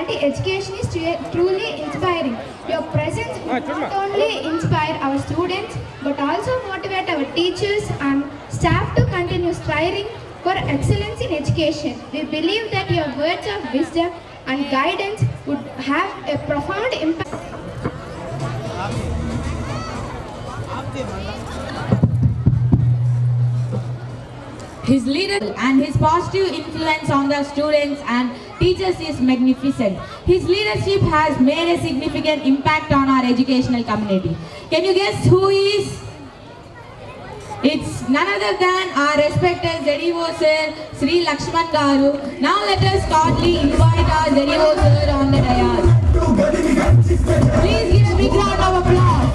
quality education is truly inspiring. Your presence will not only inspire our students but also motivate our teachers and staff to continue striving for excellence in education. We believe that your words of wisdom and guidance would have a profound impact. His leadership and his positive influence on the students and teachers is magnificent. His leadership has made a significant impact on our educational community. Can you guess who he is? It's none other than our respected ZDO Sir, Sri Lakshman Garu. Now let us cordially invite our ZDO Sir on the dais. Please give a big round of applause.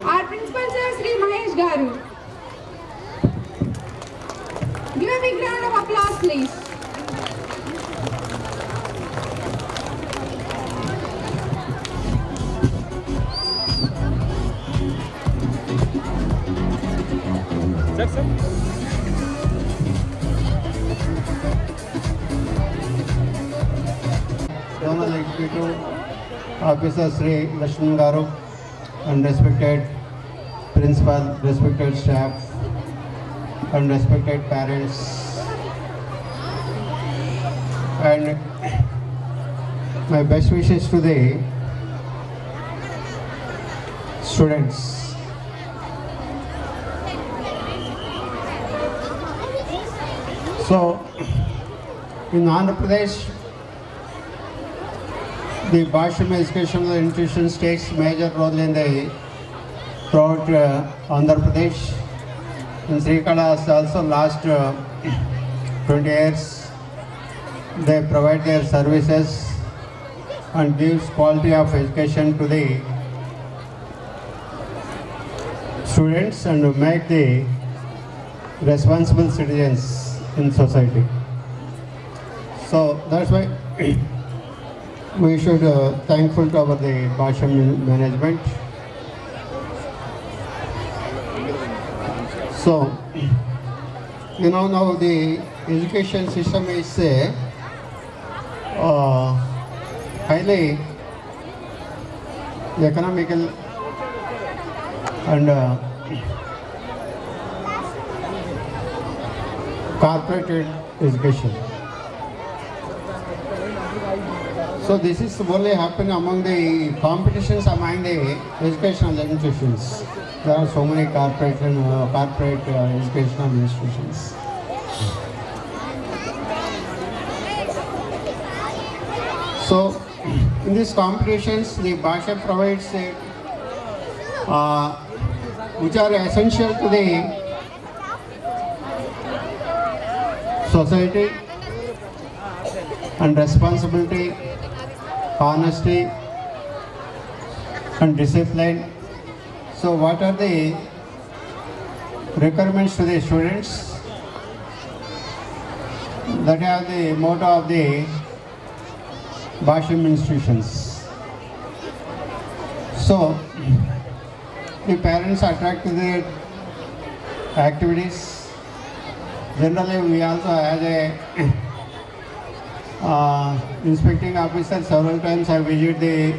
Our principal sir, Sri Mahesh Garu. Give a big round of applause, please. Zonal Executive Officer Sri Lakshman Garu and respected principal, respected staff and respected parents, and my best wishes to the students. So in Andhra Pradesh, the Bhasham educational institutions takes major role in the throughout Andhra Pradesh. In Srikala also last 20 years they provide their services and gives quality of education to the students and make the responsible citizens in society. So that's why we should thankful to our the Bhasham management. So, you know, now the education system is highly economical and corporate education. So this is only happen among the competitions among the educational institutions. There are so many corporate educational institutions. So in these competitions, the Bhasha provides which are essential to the society and responsibility, honesty and discipline. So what are the requirements to the students that have the motto of the Bhasham institutions? So the parents attract to their activities. Generally we also as a inspecting officer, several times I visit the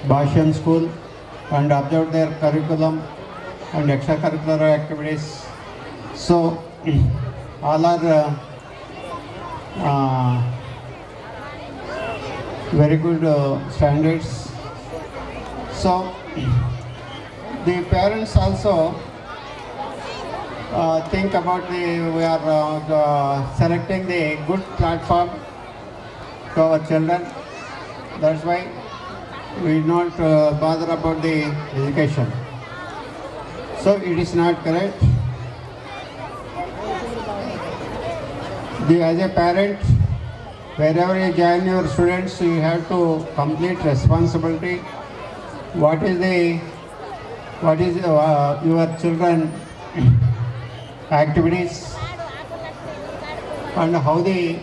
Bhasham school and observe their curriculum and extracurricular activities. So all are very good standards. So the parents also think about we are selecting the good platform to our children. That's why we not bother about the education. So it is not correct. As a parent, wherever you join your students, you have to complete responsibility. What is your children activities and how the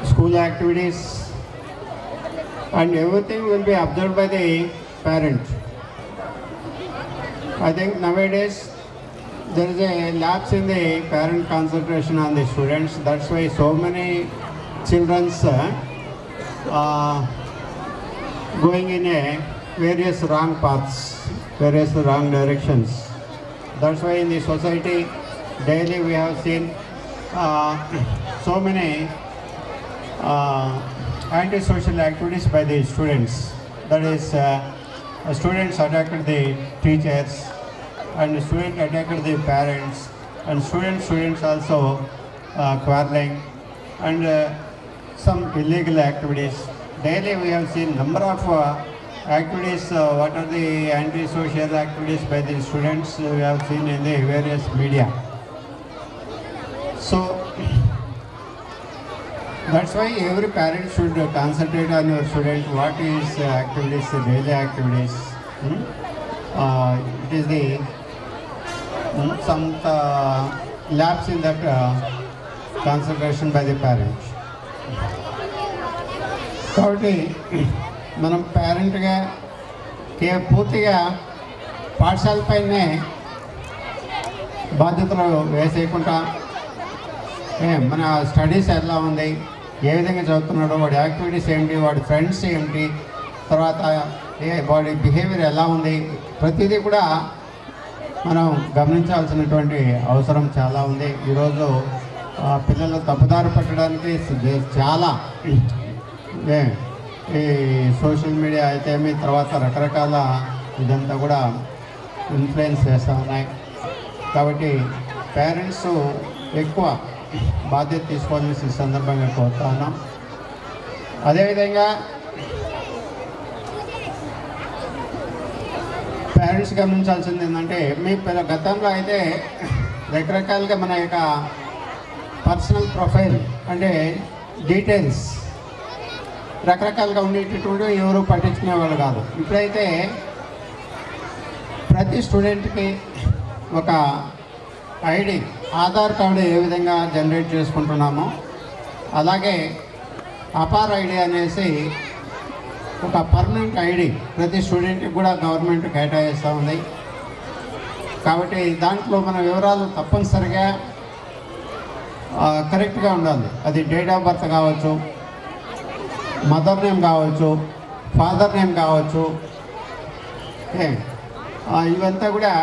school activities and everything will be observed by the parent. I think nowadays there is a lapse in the parent concentration on the students. That's why so many children going in a various wrong paths, various wrong directions. That's why in the society daily we have seen so many antisocial activities by the students. That is, students attacked the teachers, and students attacked the parents, and students also quarreling, and some illegal activities. Daily we have seen number of activities. What are the antisocial activities by the students we have seen in the various media. So that's why every parent should concentrate on your student. What is activities, daily activities. It is the some lapse in that concentration by the parent. కాబట్టి మనం పేరెంట్గా పూర్తిగా పాఠశాలపైనే బాధ్యతలు వేసేయకుండా మన studies ఎలా ఉంది, ఏ విధంగా చదువుతున్నాడో, వాడి activities ఏమిటి, వాడి ఫ్రెండ్స్ ఏమిటి, తర్వాత వాడి బిహేవియర్ ఎలా ఉంది, ప్రతిదీ కూడా మనం గమనించాల్సినటువంటి అవసరం చాలా ఉంది. ఈరోజు పిల్లలు తప్పుదారి పట్టడానికి చాలా ఈ సోషల్ మీడియా అయితే తర్వాత రకరకాల ఇదంతా కూడా ఇన్ఫ్లుయెన్స్ చేస్తూ ఉన్నాయి. కాబట్టి పేరెంట్స్ ఎక్కువ బాధ్యత తీసుకోవాల్సిన సందర్భంగా కోరుతా ఉన్నాం. అదేవిధంగా పేరెంట్స్ గమనించాల్సింది ఏంటంటే, మీ గతంలో అయితే రకరకాలుగా మన యొక్క పర్సనల్ ప్రొఫైల్ అంటే డీటెయిల్స్ రకరకాలుగా ఉండేటటువంటి ఎవరు పట్టించుకునేవాళ్ళు కాదు. ఇప్పుడైతే ప్రతి స్టూడెంట్కి ఒక ఐడి, ఆధార్ కార్డు ఏ విధంగా జనరేట్ చేసుకుంటున్నామో అలాగే అపార్ ఐడి అనేసి ఒక పర్మనెంట్ ఐడి ప్రతి స్టూడెంట్కి కూడా గవర్నమెంట్ కేటాయిస్తూ ఉంది. కాబట్టి దాంట్లో మన వివరాలు తప్పనిసరిగా కరెక్ట్గా ఉండాలి. అది డేట్ ఆఫ్ బర్త్ కావచ్చు, మదర్ నేమ్ కావచ్చు, ఫాదర్ నేమ్ కావచ్చు, ఇవంతా కూడా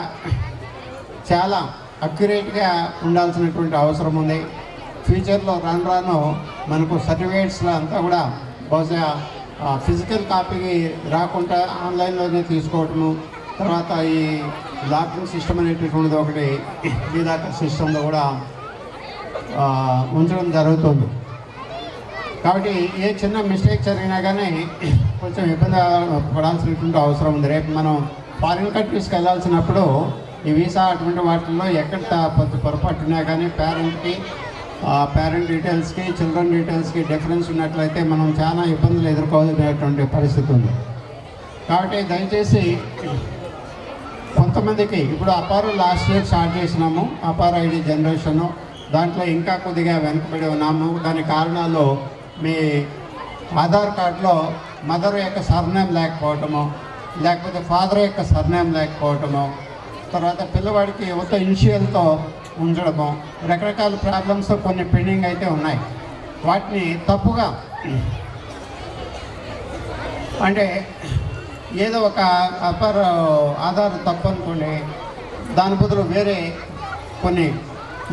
చాలా అక్యురేట్గా ఉండాల్సినటువంటి అవసరం ఉంది. ఫ్యూచర్లో రాను మనకు సర్టిఫికేట్స్లో అంతా కూడా బహుశా ఫిజికల్ కాపీకి రాకుండా ఆన్లైన్లోనే తీసుకోవటము, తర్వాత ఈ లాకింగ్ సిస్టమ్ అనేటటువంటిది ఒకటి డీలాకర్ సిస్టంలో కూడా ఉంచడం జరుగుతుంది. కాబట్టి ఏ చిన్న మిస్టేక్ జరిగినా కానీ కొంచెం ఇబ్బంది పడాల్సినటువంటి అవసరం ఉంది. రేపు మనం ఫారిన్ కంట్రీస్కి వెళ్ళాల్సినప్పుడు ఈ వీసా అటువంటి వాటిల్లో ఎక్కడ పొరపాటున్నా కానీ పేరెంట్ డీటెయిల్స్కి చిల్డ్రన్ డీటెయిల్స్కి డిఫరెన్స్ ఉన్నట్లయితే మనం చాలా ఇబ్బందులు ఎదుర్కోవాల్సినటువంటి పరిస్థితి ఉంది. కాబట్టి దయచేసి కొంతమందికి ఇప్పుడు అపారు లాస్ట్ ఇయర్ స్టార్ట్ చేసినాము, అపార్ ఐడి జనరేషను. దాంట్లో ఇంకా కొద్దిగా వెనకబడి ఉన్నాము. దాని కారణాలు మీ ఆధార్ కార్డులో మదర్ యొక్క సర్నేమ్ లేకపోవటము, లేకపోతే ఫాదర్ యొక్క సర్నేమ్ లేకపోవటము, తర్వాత పిల్లవాడికి యువత ఇనిషియల్తో ఉంచడము, రకరకాల ప్రాబ్లమ్స్ కొన్ని పెండింగ్ అయితే ఉన్నాయి. వాటిని తప్పుగా అంటే ఏదో ఒక అపర్ ఆధార్ తప్పు అనుకోండి, దాని బదులు వేరే కొన్ని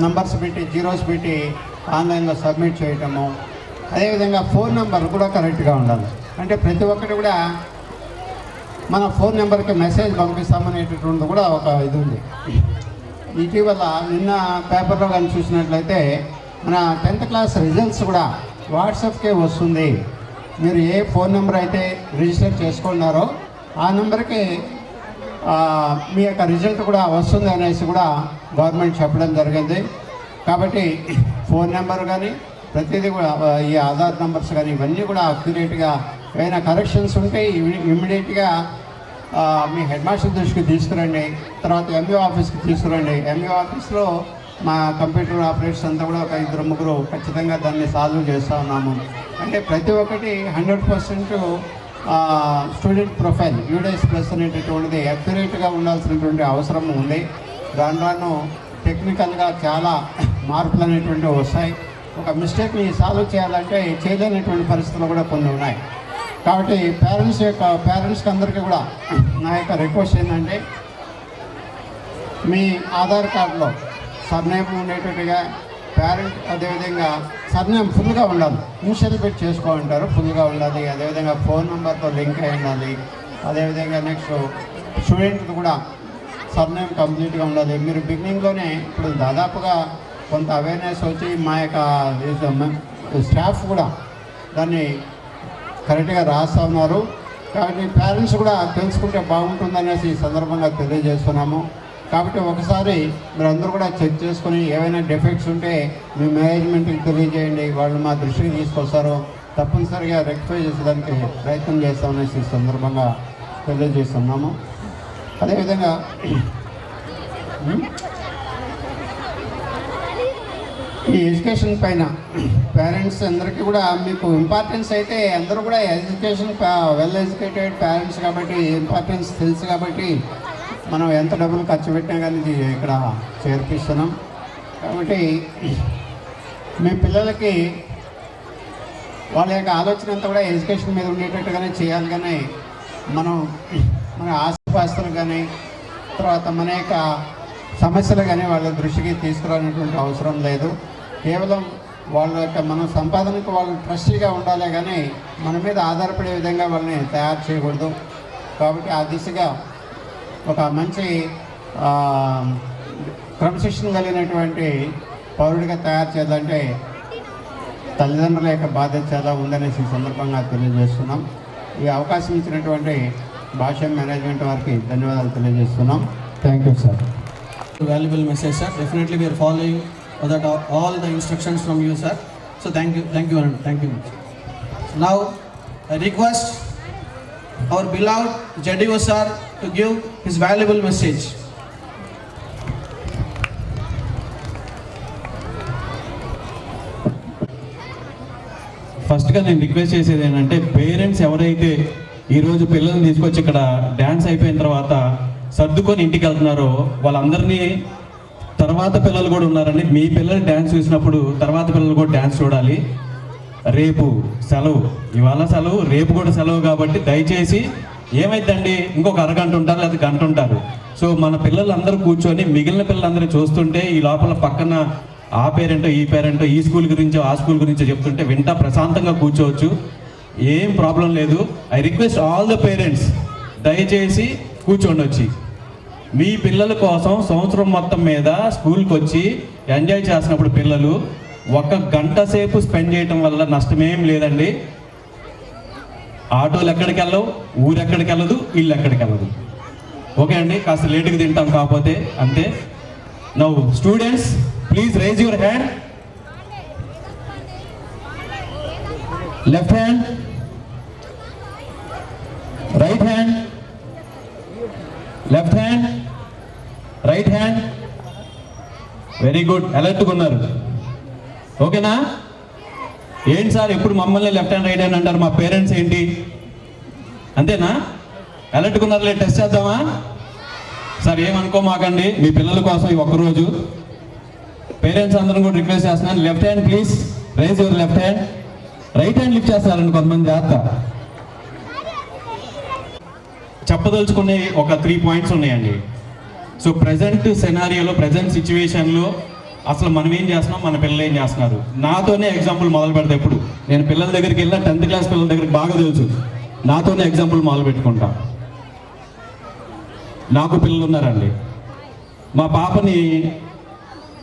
నంబర్స్ పెట్టి జీరోస్ పెట్టి ఆన్లైన్లో సబ్మిట్ చేయటము. అదేవిధంగా ఫోన్ నెంబర్ కూడా కరెక్ట్గా ఉండాలి. అంటే ప్రతి ఒక్కటి కూడా మన ఫోన్ నెంబర్కి మెసేజ్ పంపిస్తామనేటటువంటిది కూడా ఒక ఇది ఉంది. ఇటీవల నిన్న పేపర్లో కానీ చూసినట్లయితే మన 10th క్లాస్ రిజల్ట్స్ కూడా వాట్సాప్కే వస్తుంది. మీరు ఏ ఫోన్ నెంబర్ అయితే రిజిస్టర్ చేసుకున్నారో ఆ నెంబర్కి మీ యొక్క రిజల్ట్ కూడా వస్తుంది అనేసి కూడా గవర్నమెంట్ చెప్పడం జరిగింది. కాబట్టి ఫోన్ నెంబర్ కానీ ప్రతిదీ కూడా ఈ ఆధార్ నెంబర్స్ కానీ ఇవన్నీ కూడా అక్యురేట్గా ఏమైనా కరెక్షన్స్ ఉంటే ఇమ్మీడియట్గా మీ హెడ్ మాస్టర్ దృష్టికి తీసుకురండి. తర్వాత ఎంఈఓ ఆఫీస్కి తీసుకురండి. ఎంఈఓ ఆఫీస్లో మా కంప్యూటర్ ఆపరేటర్స్ అంతా కూడా ఒక 2-3 ఖచ్చితంగా దాన్ని సాల్వ్ చేస్తూ ఉన్నాము. అంటే ప్రతి ఒక్కటి 100% స్టూడెంట్ ప్రొఫైల్ యూడైస్ ప్లస్ అనేటటువంటిది అక్యురేట్గా ఉండాల్సినటువంటి అవసరం ఉంది. దాంట్లోనూ టెక్నికల్గా చాలా మార్పులు అనేటువంటివి వస్తాయి. ఒక మిస్టేక్ని సాల్వ్ చేయాలంటే చేయలేనటువంటి పరిస్థితులు కూడా కొన్ని ఉన్నాయి. కాబట్టి పేరెంట్స్కి అందరికీ కూడా నా యొక్క రిక్వెస్ట్ ఏంటంటే, మీ ఆధార్ కార్డులో సర్నేమ్ ఉండేటట్టుగా పేరెంట్, అదేవిధంగా సర్నేమ్ ఫుల్గా ఉండాలి. ఇనిషియల్ పెట్టి చేసుకోమంటారు, ఫుల్గా ఉండాలి. అదేవిధంగా ఫోన్ నెంబర్తో లింక్ అయి ఉండాలి. అదేవిధంగా నెక్స్ట్ స్టూడెంట్ కూడా సర్నేమ్ కంప్లీట్గా ఉండాలి. మీరు బిగినింగ్లోనే ఇప్పుడు దాదాపుగా కొంత అవేర్నెస్ వచ్చి మా యొక్క స్టాఫ్ కూడా దాన్ని కరెక్ట్గా రాస్తూ ఉన్నారు. కాబట్టి పేరెంట్స్ కూడా తెలుసుకుంటే బాగుంటుందనేసి ఈ సందర్భంగా తెలియజేస్తున్నాము. కాబట్టి ఒకసారి మీరందరూ కూడా చెక్ చేసుకొని ఏవైనా డిఫెక్ట్స్ ఉంటే మీ మేనేజ్మెంట్కి తెలియజేయండి. వాళ్ళు మా దృష్టికి తీసుకొస్తారు. తప్పనిసరిగా రెక్టిఫై చేసేదానికి ప్రయత్నం చేస్తామనేసి ఈ సందర్భంగా తెలియజేస్తున్నాము. అదేవిధంగా ఈ ఎడ్యుకేషన్ పైన పేరెంట్స్ అందరికీ కూడా మీకు ఇంపార్టెన్స్ అయితే అందరూ కూడా ఎడ్యుకేషన్ వెల్ ఎడ్యుకేటెడ్ పేరెంట్స్ కాబట్టి ఇంపార్టెన్స్ తెలుసు కాబట్టి మనం ఎంత డబ్బులు ఖర్చు పెట్టినా కానీ ఇక్కడ చేర్పిస్తున్నాం. కాబట్టి మీ పిల్లలకి వాళ్ళ యొక్క ఆలోచన అంతా కూడా ఎడ్యుకేషన్ మీద ఉండేటట్టుగానే చేయాలి. కానీ మనం మన ఆస్తిపాస్తులు కానీ తర్వాత మన యొక్క సమస్యలు కానీ వాళ్ళ దృష్టికి తీసుకురానటువంటి అవసరం లేదు. కేవలం వాళ్ళ యొక్క మన సంపాదనకు వాళ్ళు ట్రస్టీగా ఉండాలి కానీ మన మీద ఆధారపడే విధంగా వాళ్ళని తయారు చేయకూడదు. కాబట్టి ఆ దిశగా ఒక మంచి క్రమశిక్షణ కలిగినటువంటి పౌరుడిగా తయారు చేయాలంటే తల్లిదండ్రుల యొక్క బాధ్యత చాలా ఉందనేసి ఈ సందర్భంగా తెలియజేస్తున్నాం. ఈ అవకాశం ఇచ్చినటువంటి భాష మేనేజ్మెంట్ వారికి ధన్యవాదాలు తెలియజేస్తున్నాం. Thank you sir. Valuable message, sir. Definitely we are following that all the instructions from you, sir. So thank you much. Now I request our beloved JDO sir to give his valuable message. ఫస్ట్గా నేను request చేసేది ఏంటంటే, parents ఎవరైతే ఈరోజు పిల్లల్ని తీసుకొచ్చి ఇక్కడ dance అయిపోయిన తర్వాత సర్దుకొని ఇంటికి వెళ్తున్నారో వాళ్ళందరినీ తర్వాత పిల్లలు కూడా ఉన్నారండి. మీ పిల్లలు డ్యాన్స్ చూసినప్పుడు తర్వాత పిల్లలు కూడా డ్యాన్స్ చూడాలి. రేపు సెలవు, ఇవాళ సెలవు, రేపు కూడా సెలవు. కాబట్టి దయచేసి ఏమైందండి, ఇంకొక అరగంట ఉంటారు లేదా గంట ఉంటారు. సో మన పిల్లలందరూ కూర్చొని మిగిలిన పిల్లలందరూ చూస్తుంటే ఈ లోపల పక్కన ఆ పేరెంటో ఈ పేరెంటో ఈ స్కూల్ గురించో ఆ స్కూల్ గురించో చెప్తుంటే వింటా ప్రశాంతంగా కూర్చోవచ్చు. ఏం ప్రాబ్లం లేదు. I request all the parents, దయచేసి కూర్చోండి. వచ్చి మీ పిల్లల కోసం సంవత్సరం మొత్తం మీద స్కూల్కి వచ్చి ఎంజాయ్ చేసినప్పుడు పిల్లలు 1 గంట సేపు స్పెండ్ చేయటం వల్ల నష్టమేం లేదండి. ఆటోలు ఎక్కడికి వెళ్ళవు, ఊరు ఎక్కడికి వెళ్ళదు, ఇల్లు ఎక్కడికి వెళ్ళదు. ఓకే అండి, కాస్త లేటుగా తింటాం కాకపోతే అంతే. Now students please rise your hand. Left hand, right hand, left hand, right hand. Very good, అలర్ట్గా ఉన్నారు. ఓకేనా? ఏంటి సార్ ఎప్పుడు మమ్మల్ని లెఫ్ట్ హ్యాండ్ రైట్ హ్యాండ్ అంటారు, మా పేరెంట్స్ ఏంటి? అంతేనా? అలర్ట్గా ఉన్నారులే, టెస్ట్ చేద్దామా? సార్ ఏమనుకోమాకండి, మీ పిల్లల కోసం ఈ ఒక్కరోజు పేరెంట్స్ అందరం కూడా రిక్వెస్ట్ చేస్తున్నాను. Left hand please rise your left hand. Right hand lift చేస్తారండి కొంతమంది, జాగ్రత్త. చెప్పదలుచుకునే ఒక 3 పాయింట్స్ ఉన్నాయండి. సో ప్రజెంట్ సెనారియోలో, ప్రజెంట్ సిచ్యువేషన్లో అసలు మనం ఏం చేస్తున్నాం, మన పిల్లలు ఏం చేస్తున్నారు. నాతోనే ఎగ్జాంపుల్ మొదలు పెడతా. ఎప్పుడు నేను పిల్లల దగ్గరికి వెళ్ళినా 10th క్లాస్ పిల్లల దగ్గరికి బాగా తెలుసు, నాతోనే ఎగ్జాంపుల్ మొదలు పెట్టుకుంటా. నాకు పిల్లలు ఉన్నారండి. మా పాపని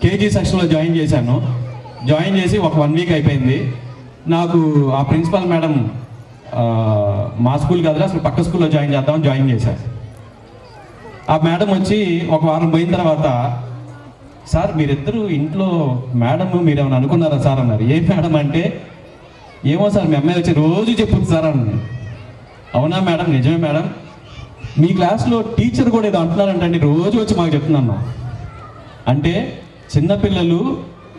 కేజీ సెక్షన్లో జాయిన్ చేశాను. జాయిన్ చేసి ఒక 1 వీక్ అయిపోయింది. నాకు ఆ ప్రిన్సిపల్ మేడం మా స్కూల్ కాదు అసలు పక్క స్కూల్లో జాయిన్ చేశారు. ఆ మేడం వచ్చి ఒక వారం పోయిన తర్వాత, సార్ మీరిద్దరూ ఇంట్లో మేడం మీరేమైనా అనుకున్నారా సార్ అన్నారు. ఏ మేడం అంటే, ఏమో సార్ మీ అమ్మాయి వచ్చి రోజు చెప్పుద్ది సార్ అన్నాను. అవునా మేడం? నిజమే మేడం, మీ క్లాస్లో టీచర్ కూడా ఏదో అంటున్నారంటండి, రోజు వచ్చి మాకు చెప్తున్నాను. అంటే చిన్నపిల్లలు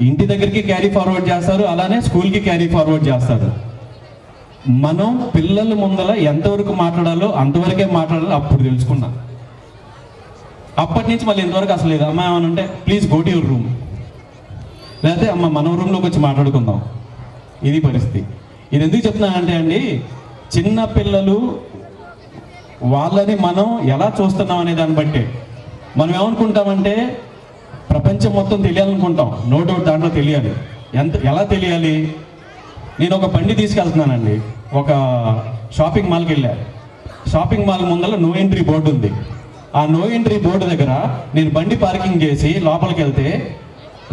ఇంటి దగ్గరికి క్యారీ ఫార్వర్డ్ చేస్తారు, అలానే స్కూల్కి క్యారీ ఫార్వర్డ్ చేస్తారు. మనం పిల్లల ముందల ఎంతవరకు మాట్లాడాలో అంతవరకే మాట్లాడాలో అప్పుడు తెలుసుకున్నా. అప్పటి నుంచి మళ్ళీ ఇంతవరకు అసలు లేదు. అమ్మ ఏమనంటే please go to your room, లేకపోతే అమ్మ మన రూమ్లోకి వచ్చి మాట్లాడుకుందాం. ఇది పరిస్థితి. ఇది ఎందుకు చెప్తున్నానంటే అండి, చిన్న పిల్లలు వాళ్ళని మనం ఎలా చూస్తున్నాం అనే దాన్ని బట్టి మనం ఏమనుకుంటామంటే ప్రపంచం మొత్తం తెలియాలనుకుంటాం. నో డౌట్ దాంట్లో తెలియాలి. ఎలా తెలియాలి? నేను ఒక బండి తీసుకెళ్తున్నానండి, ఒక షాపింగ్ మాల్కి వెళ్ళాను. షాపింగ్ మాల్ ముందర నో ఎంట్రీ బోర్డు ఉంది. ఆ నో ఎంట్రీ బోర్డు దగ్గర నేను బండి పార్కింగ్ చేసి లోపలికి వెళ్తే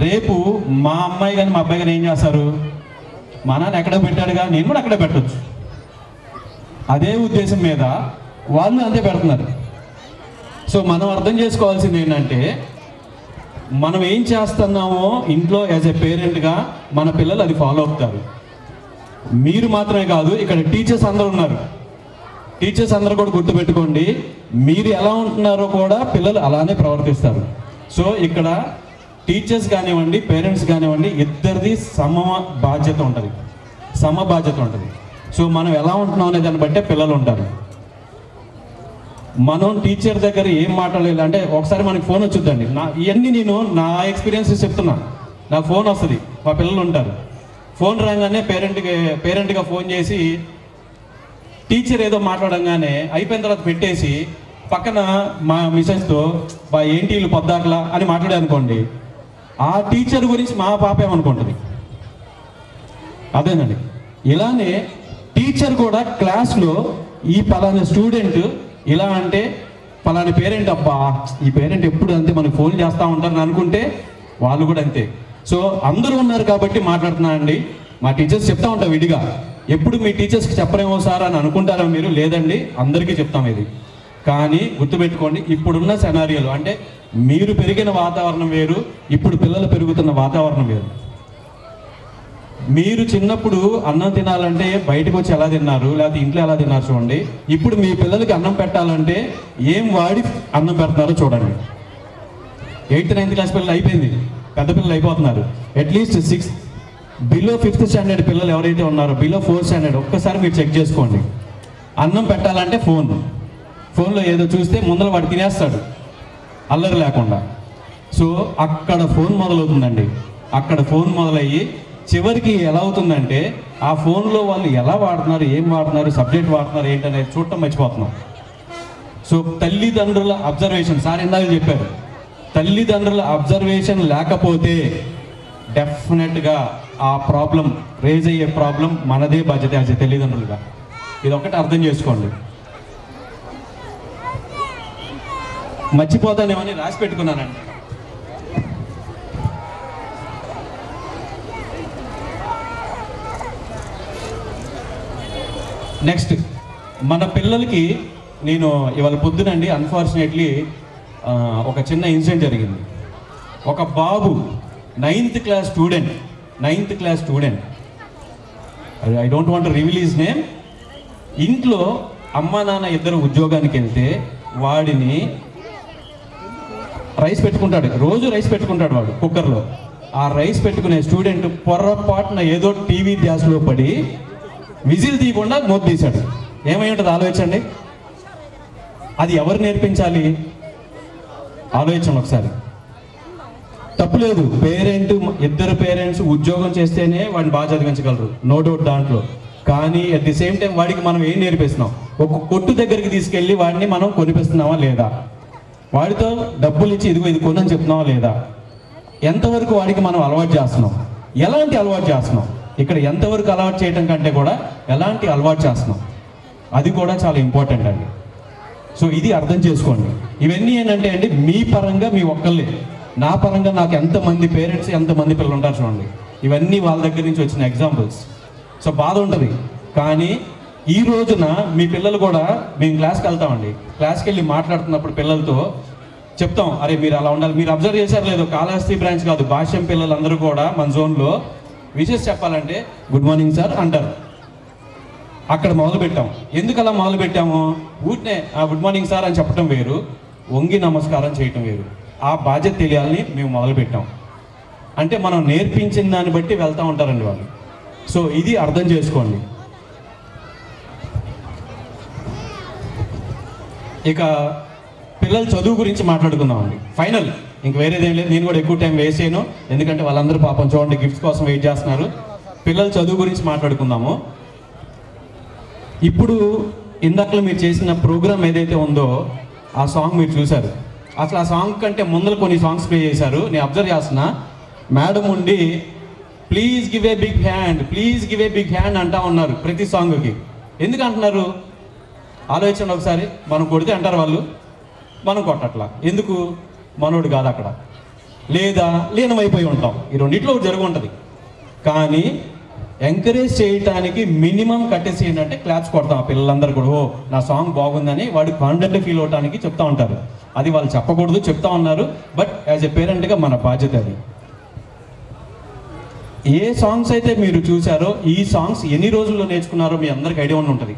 రేపు మా అమ్మాయి కానీ మా అబ్బాయి కానీ ఏం చేస్తారు? మా నాన్న ఎక్కడ పెట్టాడుగా, నేను కూడా అక్కడే పెట్టచ్చు. అదే ఉద్దేశం మీద వాళ్ళు అంతే పెడుతున్నారు. సో మనం అర్థం చేసుకోవాల్సింది ఏంటంటే, మనం ఏం చేస్తున్నామో ఇంట్లో యాజ్ ఎ పేరెంట్గా మన పిల్లలు అది ఫాలో అవుతారు. మీరు మాత్రమే కాదు, ఇక్కడ టీచర్స్ అందరూ ఉన్నారు. టీచర్స్ అందరూ కూడా గుర్తుపెట్టుకోండి, మీరు ఎలా ఉంటున్నారో కూడా పిల్లలు అలానే ప్రవర్తిస్తారు. సో ఇక్కడ టీచర్స్ కానివ్వండి, పేరెంట్స్ కానివ్వండి, ఇద్దరిది సమ బాధ్యత ఉంటుంది. సో మనం ఎలా ఉంటున్నాం అనే దాన్ని బట్టే పిల్లలు ఉంటారు. మనం టీచర్ దగ్గర ఏం మాట్లాడాలి అంటే, ఒకసారి మనకి ఫోన్ వచ్చుద్దండి. ఇవన్నీ నేను నా ఎక్స్పీరియన్సెస్ చెప్తున్నా. నా ఫోన్ వస్తుంది, మా పిల్లలు ఉంటారు. ఫోన్ రాగానే పేరెంట్గా ఫోన్ చేసి టీచర్ ఏదో మాట్లాడంగానే అయిపోయిన తర్వాత పెట్టేసి పక్కన మా మిసెస్తో ఏంటి వీళ్ళు పొద్దాకలా అని మాట్లాడే అనుకోండి, ఆ టీచర్ గురించి మా పాప ఏమనుకుంటుంది. అదేనండి. ఇలానే టీచర్ కూడా క్లాస్లో ఈ పలానా స్టూడెంట్ ఇలా అంటే పలానా పేరెంట్, అబ్బా ఈ పేరెంట్ ఎప్పుడు అంతే మనకు ఫోన్ చేస్తూ ఉంటారని అనుకుంటే వాళ్ళు కూడా అంతే. సో అందరూ ఉన్నారు కాబట్టి మాట్లాడుతున్నానండి. మా టీచర్స్ చెప్తా ఉంటాం విడిగా, ఎప్పుడు మీ టీచర్స్కి చెప్పరేమో సార్ అని అనుకుంటారా మీరు? లేదండి, అందరికీ చెప్తాం ఇది. కానీ గుర్తుపెట్టుకోండి, ఇప్పుడున్న సెనారియోలు అంటే మీరు పెరిగిన వాతావరణం వేరు, ఇప్పుడు పిల్లలు పెరుగుతున్న వాతావరణం వేరు. మీరు చిన్నప్పుడు అన్నం తినాలంటే బయటకు వచ్చి ఎలా తిన్నారు, లేకపోతే ఇంట్లో ఎలా తిన్నారు చూడండి. ఇప్పుడు మీ పిల్లలకి అన్నం పెట్టాలంటే ఏం వాడి అన్నం పెడుతున్నారో చూడండి. 8th 9th క్లాస్ పిల్లలు అయిపోయింది, పెద్ద పిల్లలు అయిపోతున్నారు. అట్లీస్ట్ 6 బిలో 5th స్టాండర్డ్ పిల్లలు ఎవరైతే ఉన్నారో, బిలో 4th స్టాండర్డ్ ఒక్కసారి మీరు చెక్ చేసుకోండి. అన్నం పెట్టాలంటే ఫోన్లో ఏదో చూస్తే ముందర వాడు తినేస్తాడు అల్లరి లేకుండా. సో అక్కడ ఫోన్ మొదలవుతుందండి. అక్కడ ఫోన్ మొదలయ్యి చివరికి ఎలా అవుతుందంటే, ఆ ఫోన్లో వాళ్ళు ఎలా వాడుతున్నారు, ఏం వాడుతున్నారు, సబ్జెక్ట్ వాడుతున్నారు ఏంటనేది చూడటం మర్చిపోతున్నాం. సో తల్లిదండ్రుల అబ్జర్వేషన్, సార్ ఇందాక చెప్పారు, తల్లిదండ్రుల అబ్జర్వేషన్ లేకపోతే డెఫినెట్గా ఆ ప్రాబ్లం రేజ్ అయ్యే ప్రాబ్లం మనదే బాధ్యత యాజ్ ఏ తల్లిదండ్రులుగా. ఇది ఒకటి అర్థం చేసుకోండి. మర్చిపోతానేమని రాసి పెట్టుకున్నానండి. నెక్స్ట్, మన పిల్లలకి నేను ఇవాళ పొద్దునండి అన్ఫార్చునేట్లీ ఒక చిన్న ఇన్సిడెంట్ జరిగింది. ఒక బాబు 9th class student, I don't want to reveal his name. ఇంట్లో అమ్మ నాన్న ఇద్దరు ఉద్యోగానికి వెళ్తే వాడిని రైస్ పెట్టుకుంటాడు, రోజు రైస్ పెట్టుకుంటాడు వాడు కుక్కర్లో. ఆ రైస్ పెట్టుకునే స్టూడెంట్ పొరపాటున ఏదో టీవీ ధ్యాసలో పడి విజిల్ తీయకుండా మూత తీశాడు. ఏమై ఉంటుంది ఆలోచించండి. అది ఎవరు నేర్పించాలి? ఆలోచించండి ఒకసారి. తప్పులేదు, ఇద్దరు పేరెంట్స్ ఉద్యోగం చేస్తేనే వాడిని బాగా చదివించగలరు, నో డౌట్ దాంట్లో. కానీ అట్ ది సేమ్ టైం వాడికి మనం ఏం నేర్పిస్తున్నాం? ఒక కొట్టు దగ్గరికి తీసుకెళ్ళి వాడిని మనం కొనిపిస్తున్నామా లేదా? వాడితో డబ్బులు ఇచ్చి ఇది కొనని చెప్తున్నావా లేదా? ఎంతవరకు వాడికి మనం అలవాటు చేస్తున్నాం? ఎలాంటి అలవాటు చేస్తున్నాం? ఇక్కడ ఎంతవరకు అలవాటు చేయడం కంటే కూడా ఎలాంటి అలవాటు చేస్తున్నాం, అది కూడా చాలా ఇంపార్టెంట్ అండి. సో ఇది అర్థం చేసుకోండి. ఇవన్నీ ఏంటంటే అండి, మీ పరంగా మీ ఒక్కళ్ళే, నా పరంగా నాకు ఎంతమంది పేరెంట్స్ ఎంతమంది పిల్లలు ఉంటారు చూడండి. ఇవన్నీ వాళ్ళ దగ్గర నుంచి వచ్చిన ఎగ్జాంపుల్స్. సో బాధ ఉంటుంది. కానీ ఈ రోజున మీ పిల్లలు కూడా, మేము క్లాస్కి వెళ్తామండి, క్లాస్కి వెళ్ళి మాట్లాడుతున్నప్పుడు పిల్లలతో చెప్తాం, అరే మీరు అలా ఉండాలి. మీరు అబ్జర్వ్ చేశారు లేదు, కాళహస్తి బ్రాంచ్ కాదు, భాష్యం పిల్లలందరూ కూడా మన జోన్లో విషెస్ చెప్పాలంటే గుడ్ మార్నింగ్ సార్ అంటారు. అక్కడ మొదలు పెట్టాం. ఎందుకు అలా మొదలు పెట్టాము? ఊరినే గుడ్ మార్నింగ్ సార్ అని చెప్పడం వేరు, వంగి నమస్కారం చేయటం వేరు. ఆ బాధ్యత తెలియాలని మేము మొదలు పెట్టాం. అంటే మనం నేర్పించిన దాన్ని బట్టి వెళ్తూ ఉంటారండి వాళ్ళు. సో ఇది అర్థం చేసుకోండి. ఇక పిల్లల చదువు గురించి మాట్లాడుకుందామండి. ఫైనల్, ఇంక వేరేదేం లేదు. నేను కూడా ఎక్కువ టైం వేస్ట్ చేయను, ఎందుకంటే వాళ్ళందరూ పాపం చూడండి గిఫ్ట్స్ కోసం వెయిట్ చేస్తున్నారు. పిల్లల చదువు గురించి మాట్లాడుకుందాము. ఇప్పుడు ఇందాకలో మీరు చేసిన ప్రోగ్రామ్ ఏదైతే ఉందో ఆ సాంగ్ మీరు చూశారు. అసలు ఆ సాంగ్ కంటే ముందర కొన్ని సాంగ్స్ ప్లే చేశారు. నేను అబ్జర్వ్ చేస్తున్నా, మేడం ఉండి please give a big hand, please give a big hand అంటా ఉన్నారు ప్రతి సాంగ్కి. ఎందుకు అంటున్నారు ఆలోచించండి ఒకసారి. మనం కొడితే అంటారు వాళ్ళు, మనం కొట్టట్లా. ఎందుకు? మనోడు కాదు అక్కడ, లేదా లీనమైపోయి ఉంటాం. ఈ రెండిట్లో జరిగి ఉంటుంది. కానీ ఎంకరేజ్ చేయడానికి మినిమం కట్టేసి ఏంటంటే క్లాప్స్ కొడతాం. ఆ పిల్లలందరూ కూడా ఓ నా సాంగ్ బాగుందని వాడు కాన్ఫిడెంట్ ఫీల్ అవడానికి చెప్తా ఉంటారు. అది వాళ్ళు చెప్పకూడదు, చెప్తా ఉన్నారు. బట్ యాజ్ ఎ పేరెంట్గా మన బాధ్యత అది. ఏ సాంగ్స్ అయితే మీరు చూసారో ఈ సాంగ్స్ ఎన్ని రోజుల్లో నేర్చుకున్నారో మీ అందరికి ఐడియా ఉండి ఉంటుంది.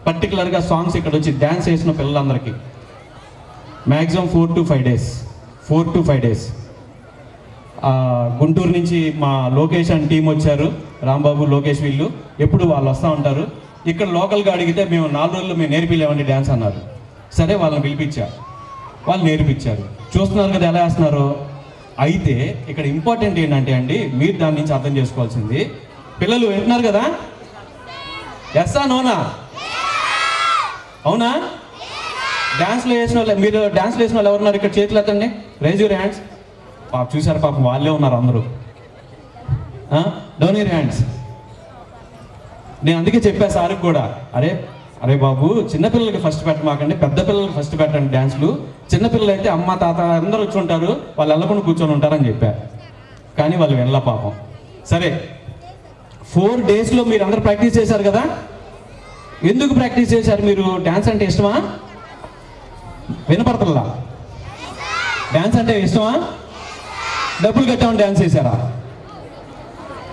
పర్టికులర్గా సాంగ్స్ ఇక్కడ వచ్చి డ్యాన్స్ వేసిన పిల్లలందరికీ maximum 4 to 5 days. 4 to 5 days. Guntur నుంచి మా లోకేష్ అని టీం వచ్చారు, రాంబాబు లోకేష్, వీళ్ళు ఎప్పుడు వాళ్ళు వస్తూ ఉంటారు. ఇక్కడ లోకల్గా అడిగితే మేము 4 రోజులు మేము నేర్పిలేమండి డ్యాన్స్ అన్నారు. సరే వాళ్ళని పిలిపించారు, వాళ్ళు నేర్పించారు. చూస్తున్నారు కదా ఎలా వేస్తున్నారో. అయితే ఇక్కడ ఇంపార్టెంట్ ఏంటంటే అండి, మీరు దాని నుంచి అర్థం చేసుకోవాల్సింది, పిల్లలు వింటున్నారు కదా, ఎస్సా నోనా? అవునా? డ్యాన్స్లో వేసిన వాళ్ళు, మీరు డ్యాన్స్లో వేసిన వాళ్ళు ఎవరున్నారు ఇక్కడ? చేతులు ఎత్తండి, రైజ్ యూర్ హ్యాండ్స్. పాప చూసారు, పాపం వాళ్ళే ఉన్నారు అందరూ. Down your hands. నేను అందుకే చెప్పా సార్కి కూడా, అరే బాబు చిన్నపిల్లలకి ఫస్ట్ పెట్టమాకండి, పెద్ద పిల్లలకి ఫస్ట్ పెట్టండి డ్యాన్స్లు. చిన్నపిల్లలు అయితే అమ్మ తాత అందరూ వచ్చి ఉంటారు, వాళ్ళు వెళ్ళకుండా కూర్చొని ఉంటారని చెప్పా. కానీ వాళ్ళు వెళ్ళా పాపం. సరే 4 daysలో మీరు అందరూ ప్రాక్టీస్ చేశారు కదా. ఎందుకు ప్రాక్టీస్ చేశారు మీరు? డ్యాన్స్ అంటే ఇష్టమా? వినపడతల్లా? డ్యాన్స్ అంటే ఇష్టమా? డబ్బులు కట్టామని డ్యాన్స్ చేశారా?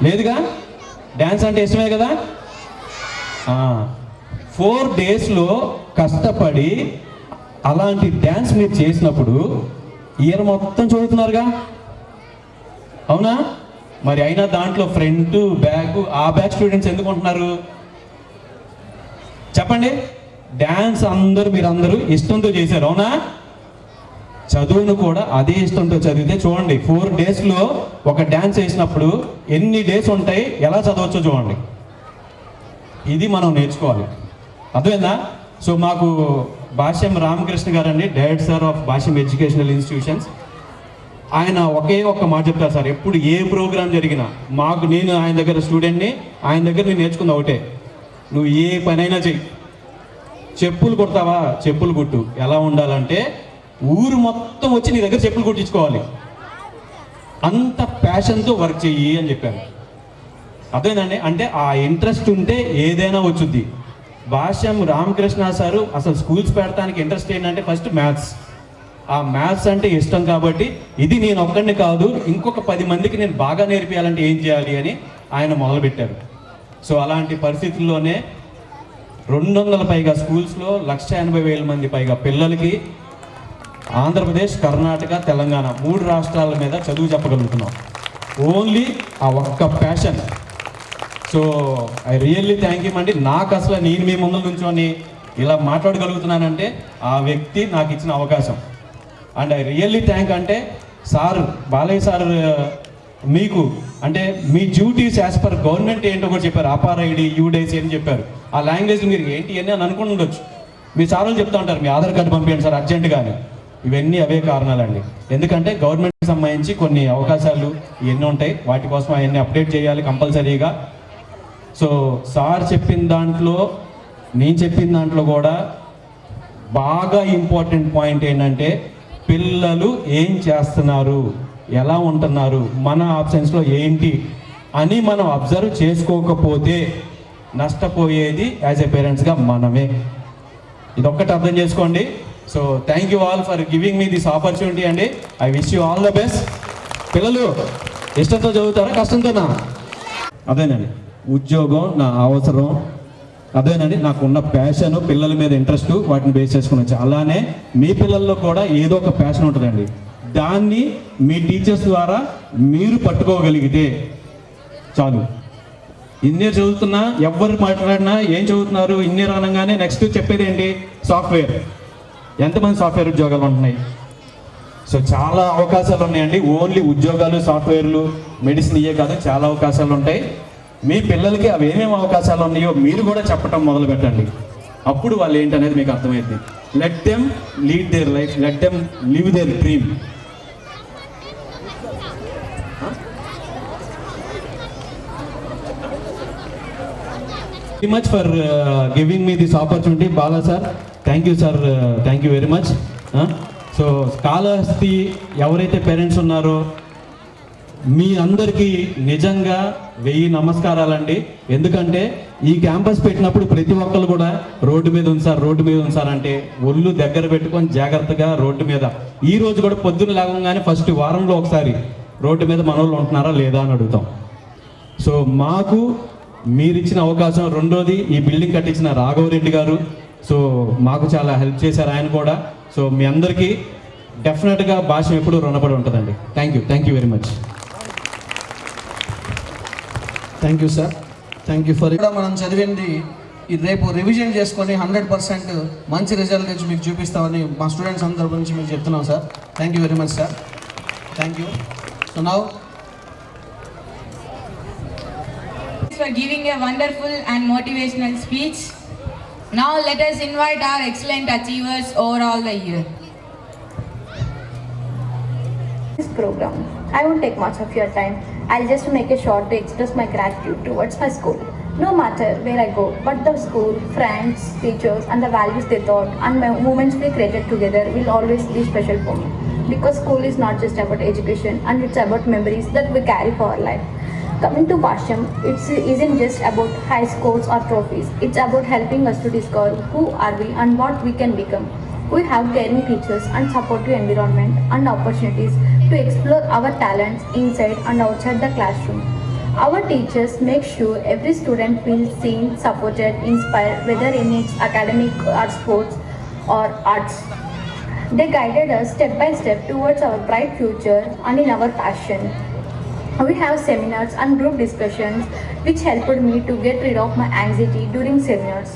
లేదుగా. డ్యాన్స్ అంటే ఇష్టమే కదా. 4 daysలో కష్టపడి అలాంటి డ్యాన్స్ మీరు చేసినప్పుడు ఇయర్ మొత్తం చదువుతున్నారుగా, అవునా? మరి అయినా దాంట్లో ఫ్రంట్ బ్యాక్, ఆ బ్యాక్ స్టూడెంట్స్ ఎందుకు ఉంటున్నారు చెప్పండి? డ్యాన్స్ మీరందరూ ఇష్టంతో చేశారు, అవునా? చదువును కూడా అదే ఇష్టంతో చదివితే చూడండి 4 daysలో ఒక డ్యాన్స్ వేసినప్పుడు ఎన్ని డేస్ ఉంటాయి, ఎలా చదవచ్చో చూడండి. ఇది మనం నేర్చుకోవాలి, అర్థమైందా? సో మాకు భాష్యం రామకృష్ణ గారండి, director of Bhashyam educational institutions, ఆయన ఒక్క మాట చెప్తారు సార్. ఎప్పుడు ఏ ప్రోగ్రాం జరిగినా నేను ఆయన దగ్గర స్టూడెంట్ని, ఆయన దగ్గర నేను నేర్చుకుంది ఒకటే, నువ్వు ఏ పనైనా చెయ్యి, చెప్పులు కుడతావా చెప్పులు కుట్టు. ఎలా ఉండాలంటే ఊరు మొత్తం వచ్చి నీ దగ్గర చెప్పులు కుట్టించుకోవాలి, అంత ప్యాషన్తో వర్క్ చెయ్యి అని చెప్పారు. అదేనండి, అంటే ఆ ఇంట్రెస్ట్ ఉంటే ఏదైనా వచ్చుద్ది. భాష్యం రామకృష్ణ సారు అసలు స్కూల్స్ పెడతానికి ఇంట్రెస్ట్ ఏంటంటే ఫస్ట్ మ్యాథ్స్. ఆ మ్యాథ్స్ అంటే ఇష్టం కాబట్టి ఇది నేను ఒక్కడిని కాదు, ఇంకొక 10 మందికి నేను బాగా నేర్పియాలంటే ఏం చేయాలి అని ఆయన మొదలుపెట్టారు. సో అలాంటి పరిస్థితుల్లోనే 200 పైగా స్కూల్స్లో 180,000 మంది పైగా పిల్లలకి ఆంధ్రప్రదేశ్, కర్ణాటక, తెలంగాణ 3 రాష్ట్రాల మీద చదువు చెప్పగలుగుతున్నాం. ఓన్లీ ఆ ఒక్క passion. So I really thank you అండి. నాకు అసలు నేను మీ ముందు నుంచొని ఇలా మాట్లాడగలుగుతున్నానంటే ఆ వ్యక్తి నాకు ఇచ్చిన అవకాశం. అండ్ ఐ రియల్లీ థ్యాంక్ అంటే సార్ బాలయ్య సార్, మీకు అంటే మీ డ్యూటీస్ యాజ్ పర్ గవర్నమెంట్ ఏంటో కూడా చెప్పారు. అపార్ ఐడి, యూడైస్ అని చెప్పారు. ఆ లాంగ్వేజ్ మీరు ఏంటి అని అనుకుంటుండొచ్చు. మీ సార్లు చెప్తా ఉంటారు మీ ఆధార్ కార్డు పంపించండి సార్ అర్జెంటుగానే. ఇవన్నీ అవే కారణాలండి. ఎందుకంటే గవర్నమెంట్కి సంబంధించి కొన్ని అవకాశాలు ఇవన్నీ ఉంటాయి, వాటి కోసం అవన్నీ అప్డేట్ చేయాలి కంపల్సరీగా. సో సార్ చెప్పిన దాంట్లో, నేను చెప్పిన దాంట్లో కూడా బాగా ఇంపార్టెంట్ పాయింట్ ఏంటంటే పిల్లలు ఏం చేస్తున్నారు, ఎలా ఉంటున్నారు, మన ఆప్షన్స్లో ఏంటి అని మనం అబ్జర్వ్ చేసుకోకపోతే నష్టపోయేది యాజ్ ఎ పేరెంట్స్గా మనమే. ఇదొక్కటి అర్థం చేసుకోండి. So thank you all for giving me this opportunity అండి. I wish you all the best. పిల్లలు ఇష్టంతో చదువుతారా కష్టంతోనా? అదేనండి, ఉద్యోగం నా అవసరం, అదేనండి నాకున్న ప్యాషన్, పిల్లల మీద ఇంట్రెస్ట్, వాటిని బేస్ చేసుకుని వచ్చి. అలానే మీ పిల్లల్లో కూడా ఏదో ఒక ప్యాషన్ ఉంటుందండి, దాన్ని మీ టీచర్స్ ద్వారా మీరు పట్టుకోగలిగితే చాలు. ఇంజనీర్ చదువుతున్నా, ఎవరు మాట్లాడినా ఏం చదువుతున్నారు ఇంజనీర్ అనగానే నెక్స్ట్ చెప్పేది ఏంటి? సాఫ్ట్వేర్. ఎంతమంది సాఫ్ట్వేర్ ఉద్యోగాలు ఉంటున్నాయి? సో చాలా అవకాశాలు ఉన్నాయండి. ఓన్లీ ఉద్యోగాలు, సాఫ్ట్వేర్లు, మెడిసిన్ ఇవే కాదు, చాలా అవకాశాలు ఉంటాయి. మీ పిల్లలకి అవి ఏమేమి అవకాశాలు ఉన్నాయో మీరు కూడా చెప్పటం మొదలు పెట్టండి. అప్పుడు వాళ్ళు ఏంటనేది మీకు అర్థమైంది. Let them lead their life, let them live their dream. Much for giving me this opportunity Bala sir. Thank you sir, thank you very much. So స్కాలర్స్కి ఎవరైతే పేరెంట్స్ ఉన్నారో మీ అందరికీ నిజంగా 1000 నమస్కారాలండి. ఎందుకంటే ఈ క్యాంపస్ పెట్టినప్పుడు ప్రతి ఒక్కరు కూడా రోడ్డు మీద ఉంచారు అంటే ఒళ్ళు దగ్గర పెట్టుకొని జాగ్రత్తగా రోడ్డు మీద, ఈ రోజు కూడా పొద్దున్న లేవగానే ఫస్ట్ వారంలో ఒకసారి రోడ్డు మీద మనోళ్ళు ఉంటున్నారా లేదా అని అడుగుతాం. సో మాకు మీరు ఇచ్చిన అవకాశం. రెండోది, ఈ బిల్డింగ్ కట్టించిన రాఘవరెడ్డి గారు, సో మాకు చాలా హెల్ప్ చేశారు ఆయన కూడా. సో మీ అందరికీ డెఫినెట్గా భాష ఎప్పుడు రుణపడి ఉంటుందండి. Thank you very much. Thank you sir, thank you for. ఇక్కడ మనం చదివింది రేపు రివిజన్ చేసుకొని 100% మంచి రిజల్ట్ తెచ్చి మీకు చూపిస్తామని మా స్టూడెంట్స్ అందరి గురించి మీకు చెప్తున్నాం sir. Thank you very much sir, thank you. So now for giving a wonderful and motivational speech. Now let us invite our excellent achievers overall the year. This program, I won't take much of your time. I'll just make it short to express my gratitude towards my school. No matter where I go, but the school, friends, teachers and the values they taught and my moments we created together will always be special for me. Because school is not just about education and it's about memories that we carry for our life. Coming to Bhashyam, it isn't just about high scores or trophies. It's about helping us to discover who are we and what we can become. We have caring teachers and supportive environment and opportunities to explore our talents inside and outside the classroom. Our teachers make sure every student feels seen, supported, inspired, whether in its academic or sports or arts. They guided us step by step towards our bright future and in our passion. We have seminars and group discussions which helped me to get rid of my anxiety during seminars.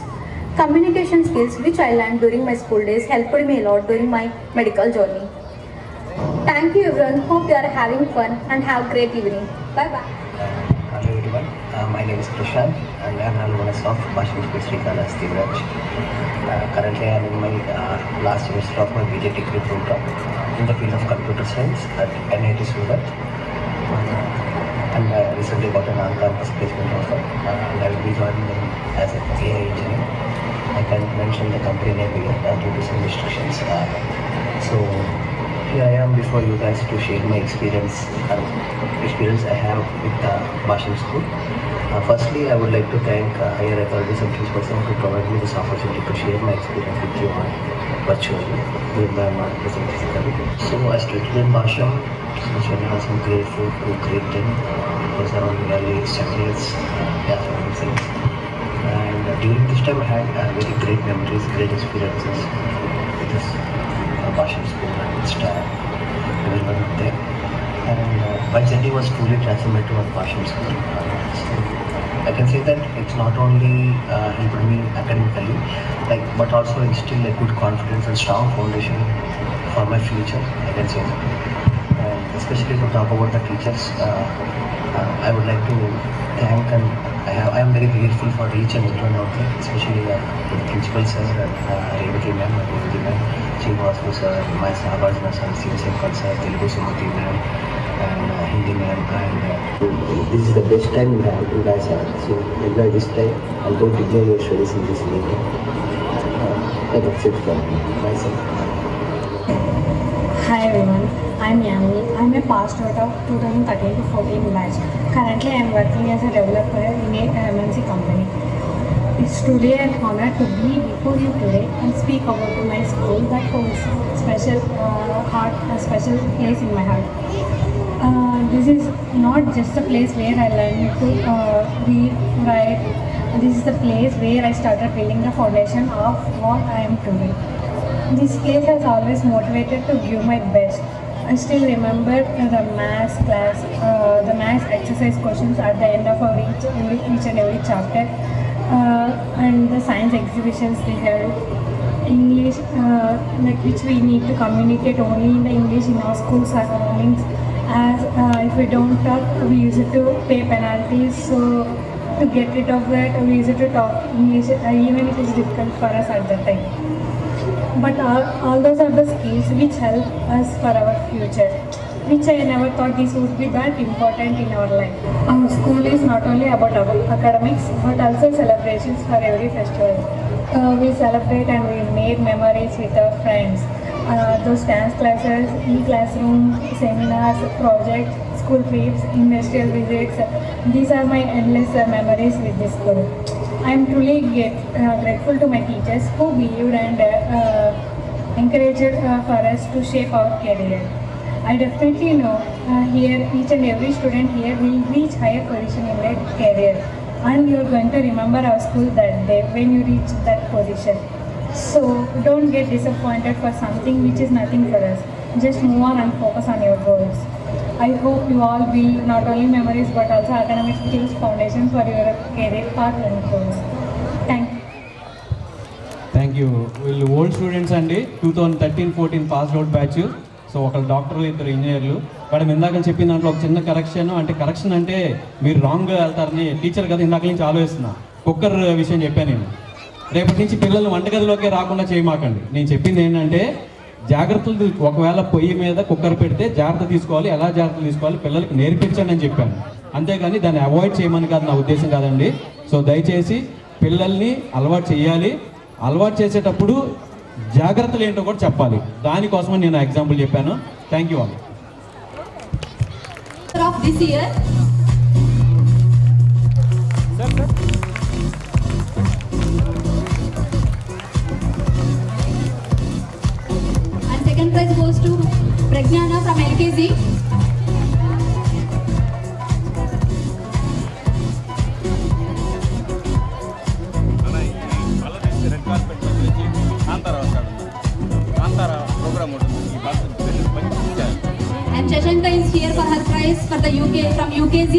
Communication skills which I learned during my school days helped me a lot during my medical journey. Thank you everyone. Hope you are having fun and have a great evening. Bye bye. Hello everyone. My name is Prashant and I am an alumnus of Bhashyam School Srikalahasti branch. Currently I am in my last semester of my BTech degree program in the field of computer science at NIT Surat. And I recently got an on-campus placement offer and I will be joining them as an AI engineer. I can mention the company name here due to some restrictions. So here I am before you guys to share my experience I have with the Bhashyam School. Firstly, I would like to thank higher authorities and principals to provide me this opportunity to share my experience with you all virtually, even though I am not present physically. So I studied in Bhashyam, which when I was in grade 4 to grade 10. It was around nearly 7 years, and during this time I had very great memories, great experiences with this Bhashyam School and its staff, everyone there. And my journey was truly transformative at Bhashyam School. So I can say that it's not only helped me academically, but also instilled a good confidence and strong foundation for my future, I can say that. And especially to talk about the teachers, I would like to thank and I am very grateful for each and everyone out there, especially the principal sir and Revati ma'am, Srinivasulu sir, my Sahabajana sir, Sivasankar sir, Telugu Sumati ma'am, and Hindi ma'am. And this is the best time you guys have. So enjoy this time and don't ignore your studies in this meeting. That's it from myself. Hi everyone, I'm Yami. I'm a passed out of 2013 to 14 batch. Currently I'm working as a developer in a MNC company. It's truly an honor to be before you today and speak about my school that holds a special place in my heart. This is not just a place where I learned to read, write. This is the place where I started building the foundation of what I am today. This place has always motivated to give my best. I still remember the maths class, the maths exercise questions at the end of each and every chapter, and the science exhibitions they held. English, like which we need to communicate only in the English in our school surroundings. As if we don't talk, we use it to pay penalties. So to get rid of that, we use it to talk English, even if it's difficult for us at that time. But all those are the skills which help us for our future, which I never thought this would be that important in our life. Our school is not only about our academics, but also celebrations for every festival. We celebrate and we made memories with our friends. Those dance classes, e-classroom, seminars, projects, school trips, industrial visits. These are my endless memories with this school. I am truly grateful to my teachers who believed and encouraged for us to shape our career. I definitely know here each and every student here will reach higher position in their career, and you are going to remember our school that day when you reach that position. So don't get disappointed for something which is nothing for us. Just move on and focus on your goals. I hope you all build not only memories but also academic skills foundation for your career path and goals. Thank you. Thank you. వీళ్ళు old students అండి, 2013-14 pass out batch. So ఒకళ్ళు డాక్టర్లు, ఇద్దరు ఇంజనీర్లు. Madam ఇందాక చెప్పిన దాంట్లో ఒక చిన్న కరెక్షన్ అంటే మీరు రాంగ్గా వెళ్తారని టీచర్ కదా ఇందాక నుంచి ఆలోచిస్తున్నా. కుక్కర్ విషయం చెప్పాను నేను. రేపటి నుంచి పిల్లలు వంటగదిలోకే రాకుండా చేయమాకండి. నేను చెప్పింది ఏంటంటే జాగ్రత్తలు, ఒకవేళ పొయ్యి మీద కుక్కర్ పెడితే జాగ్రత్త తీసుకోవాలి, ఎలా జాగ్రత్తలు తీసుకోవాలి పిల్లలకి నేర్పించండి అని చెప్పాను. అంతేగాని దాన్ని అవాయిడ్ చేయమని కాదు నా ఉద్దేశం కాదండి. సో దయచేసి పిల్లల్ని అలవాటు చేయాలి. అలవాటు చేసేటప్పుడు జాగ్రత్తలు ఏంటో కూడా చెప్పాలి. దానికోసమని నేను ఎగ్జాంపుల్ చెప్పాను. Thank you all. This year. And second prize goes to Pragnana from LKG. And Shashanka is here for her prize for the UK from UKG.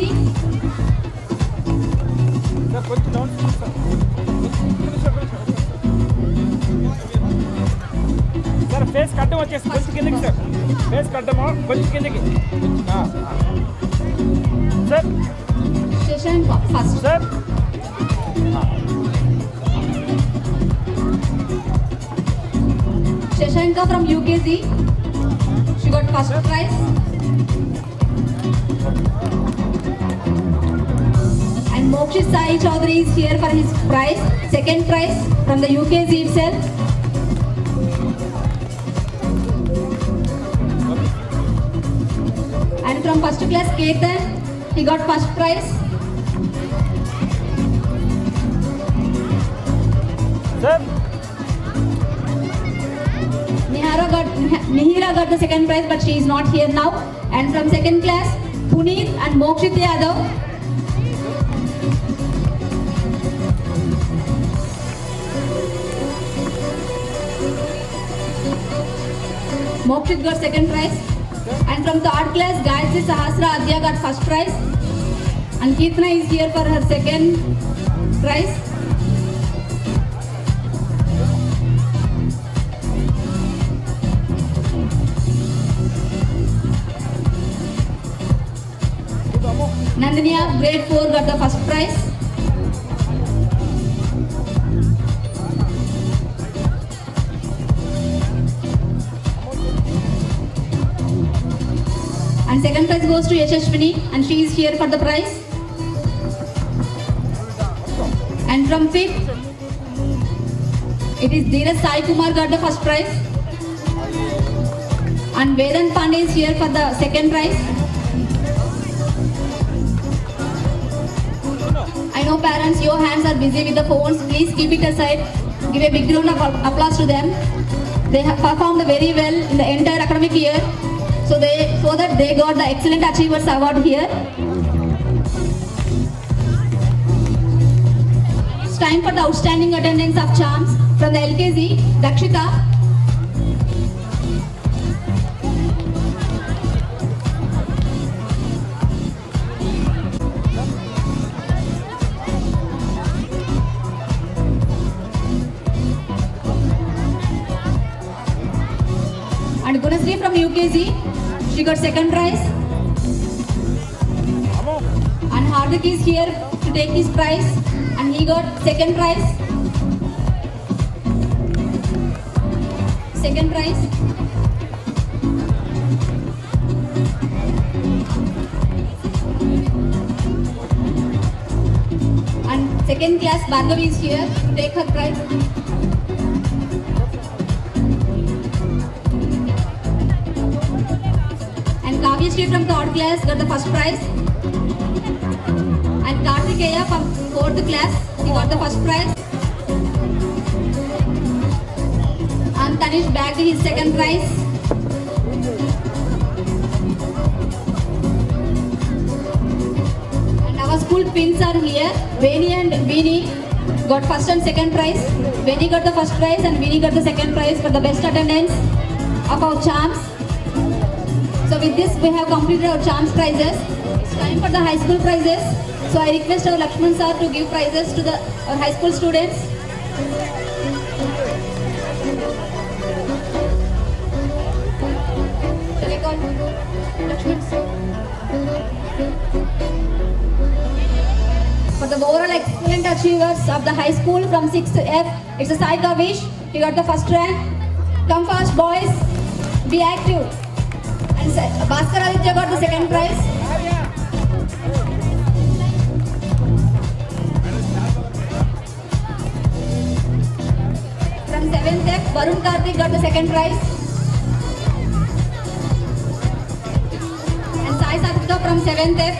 Sir, face cut వచ్చేసి కొంచెం కిందకి సార్. ఫేస్ కట్టమా కొంచెం కిందకి. Sir Shashanka first. Sir Shashanka from UKG. She got first prize. And Mokshit Sai Chaudhary is here for his prize, second prize from the UKG itself. And from first class Ketan, he got first prize. Sir Mihira got the second prize, but she is not here now. And from second class, Puneet and Mokshit Yadav. Mokshit got second prize. And from third class, Gayatri Sahasra Adya got first prize. And Kirtana is here for her second prize. Nandiniya, grade 4, got the first prize. And second prize goes to Yashashwini, and she is here for the prize. And from 5th, it is Dheeraj Sai Kumar got the first prize. And Vedant Pandey is here for the second prize. I know parents, your hands are busy with the phones. Please keep it aside. Give a big round of applause to them. They have performed very well in the entire academic year. So that they got the Excellent Achievers Award here. It's time for the outstanding attendance of charms from the LKG, Dakshita. And Gunasri from UKG, she got second prize. And Hardik is here to take his prize, and he got second prize. Second prize. And second class Bhargavi is here to take her prize. And Kavyashree from third class got the first prize. And Kartikeya from 4th class, he got the first prize. And Tanish bagged his second prize. And our school twins are here. Veni and Veeni got first and second prize. Veeni got the first prize and Veeni got the second prize for the best attendance of our charms. So with this we have completed our charms prizes. It's time for the high school prizes. So I request our Lakshman sir to give prizes to our high school students. Shall I call Lakshman sir? For the overall excellent achievers of the high school from 6th to F, it's a Sai Kavish. He got the first rank. Come fast boys, be active. And Bhaskar Aditya got the second prize. From 7th F, Varun Karthik got the second prize. And Sai Satvika from 7th F.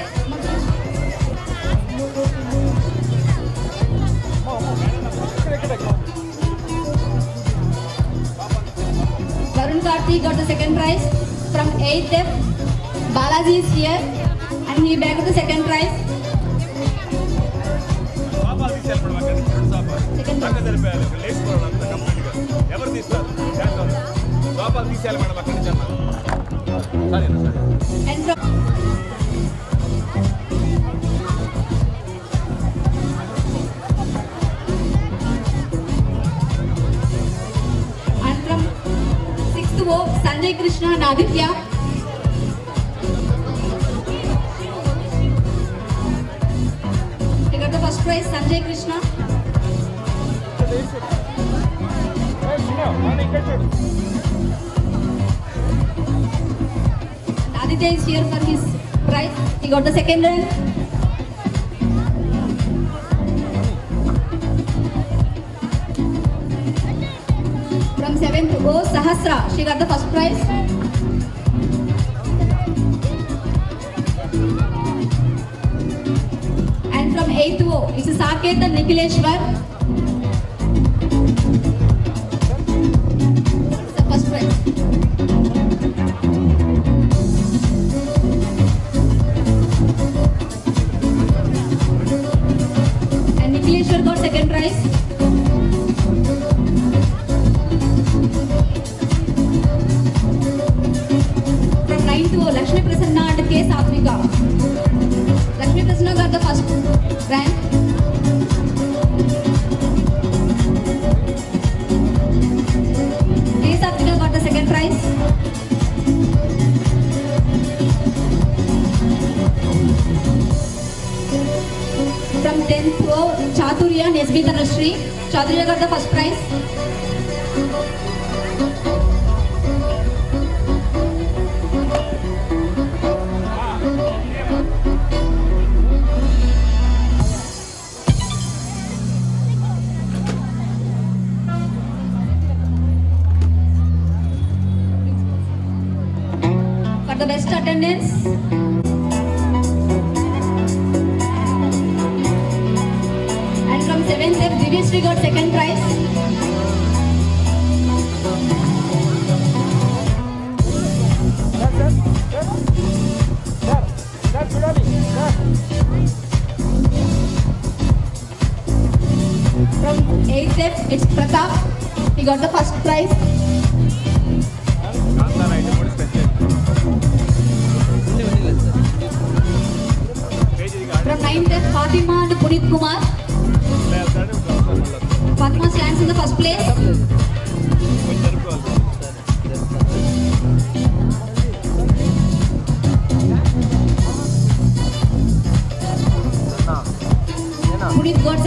Varun Karthik got the second prize. From 8th F, Balaji is here and he bagged the second prize. Second and from Sanjay Krishna and Aditya. He got the first prize, Sanjay Krishna. And Aditya is here for his prize. He got the second rank. From 7th O, Sahasra, she got the first prize. And from 8th O, it's Saket and Nikhileshwar. It's the first prize. And Nikhileshwar got second prize. Lakshmi Prasanna and K. Satvika. Lakshmi Prasanna got the first rank. K. Satvika got the second prize. From 10th row, Chaturya and SB Dhanashree. Chaturya got the first prize. The best attendance. And from 7th F, Divyashree got second prize. From 8th F, it's Pratap. He got the first prize. From 9th F, Fatima and Puneet Kumar. Fatima stands in the first place.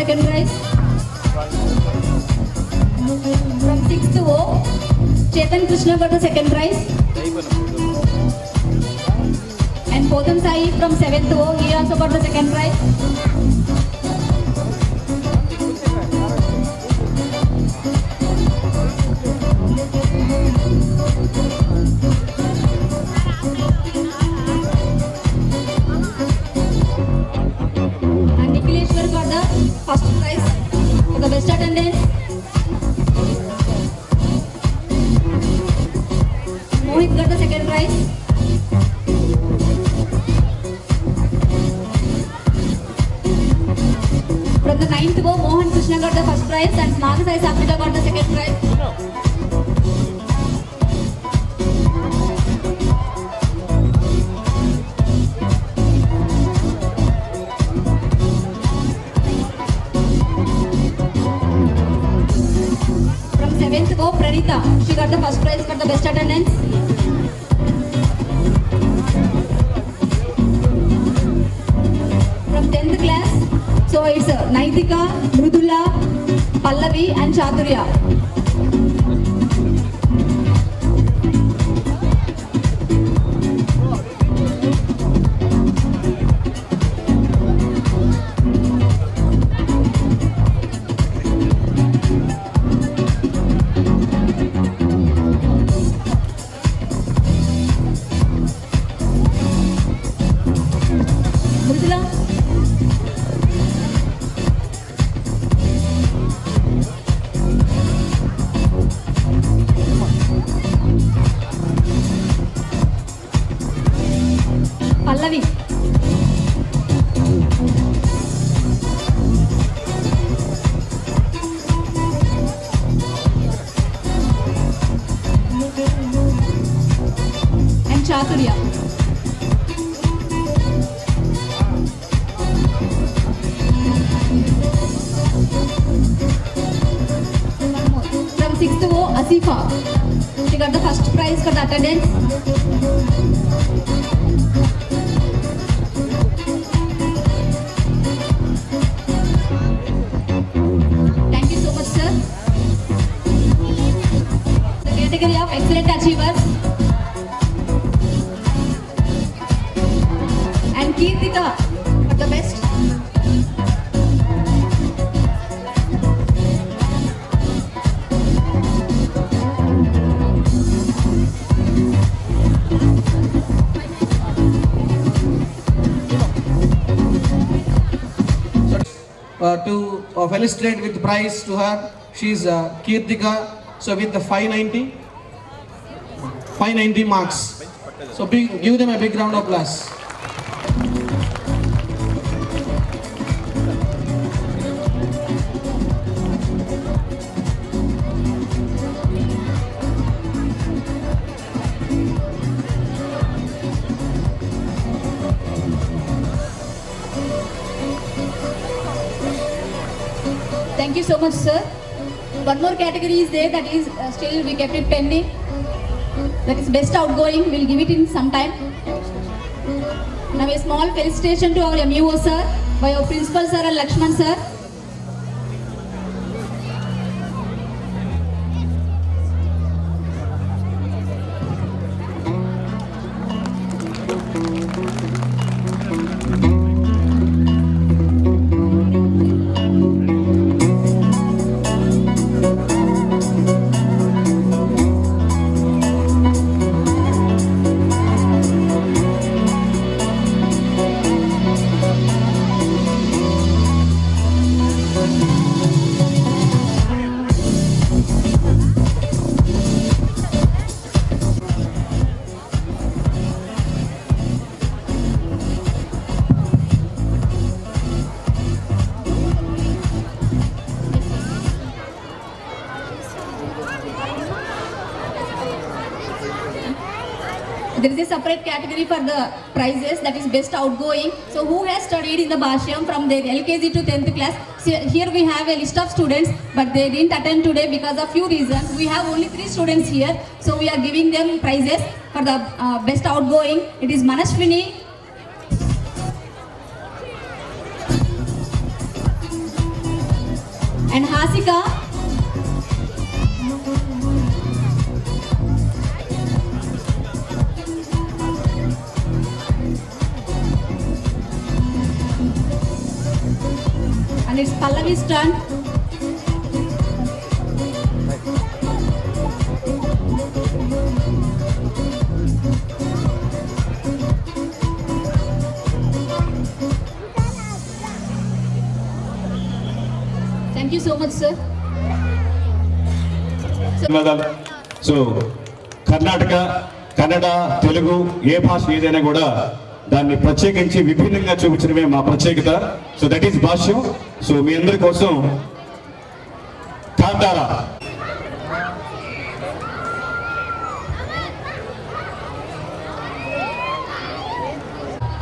second prize. From 6th O, Chetan Krishna got the second prize. And Potham Sai from 7th O, he also got the second prize. And Nikhileshwar got the first prize for the best attendance. Mohit got the second prize. From the 9th O, Mohan Krishna got the first prize and Nagasai Sapita got the second prize. From 7th O, Pranita, she got the first prize for the best attendance. From 10th class, so it's Naitika, Mrudula, Pallavi and Chaturya. Mrudula. Pallavi. And Chaturya. From 6th O, Asifa. She got the first prize for the attendance. Thank you so much, sir. The category of excellent achievers. And Kirtika for the best. To felicitate with prize to her, she is Kirtika, so with the 590 marks. So give them a big round of applause. Thank you so much, sir. One more category is there that is still we kept it pending. That is best outgoing. We'll give it in some time. Now a small felicitation to our MUO sir by our principal sir and Lakshman sir. There is a separate category for the prizes, that is best outgoing. So who has studied in the Bhashyam from their LKG to 10th class? So here we have a list of students, but they didn't attend today because of few reasons. We have only 3 students here, so we are giving them prizes for the best outgoing. It is Manashwini, and Hasika. And it's Pallavi's turn. Thank you so much, sir. So Karnataka, Kannada, Telugu ఏ భాష ఏదైనా కూడా దాన్ని ప్రత్యేకించి విభిన్నంగా చూపించడమే మా ప్రత్యేకత. So that is Bhashyam. So మీ అందరి కోసం కాంతారా.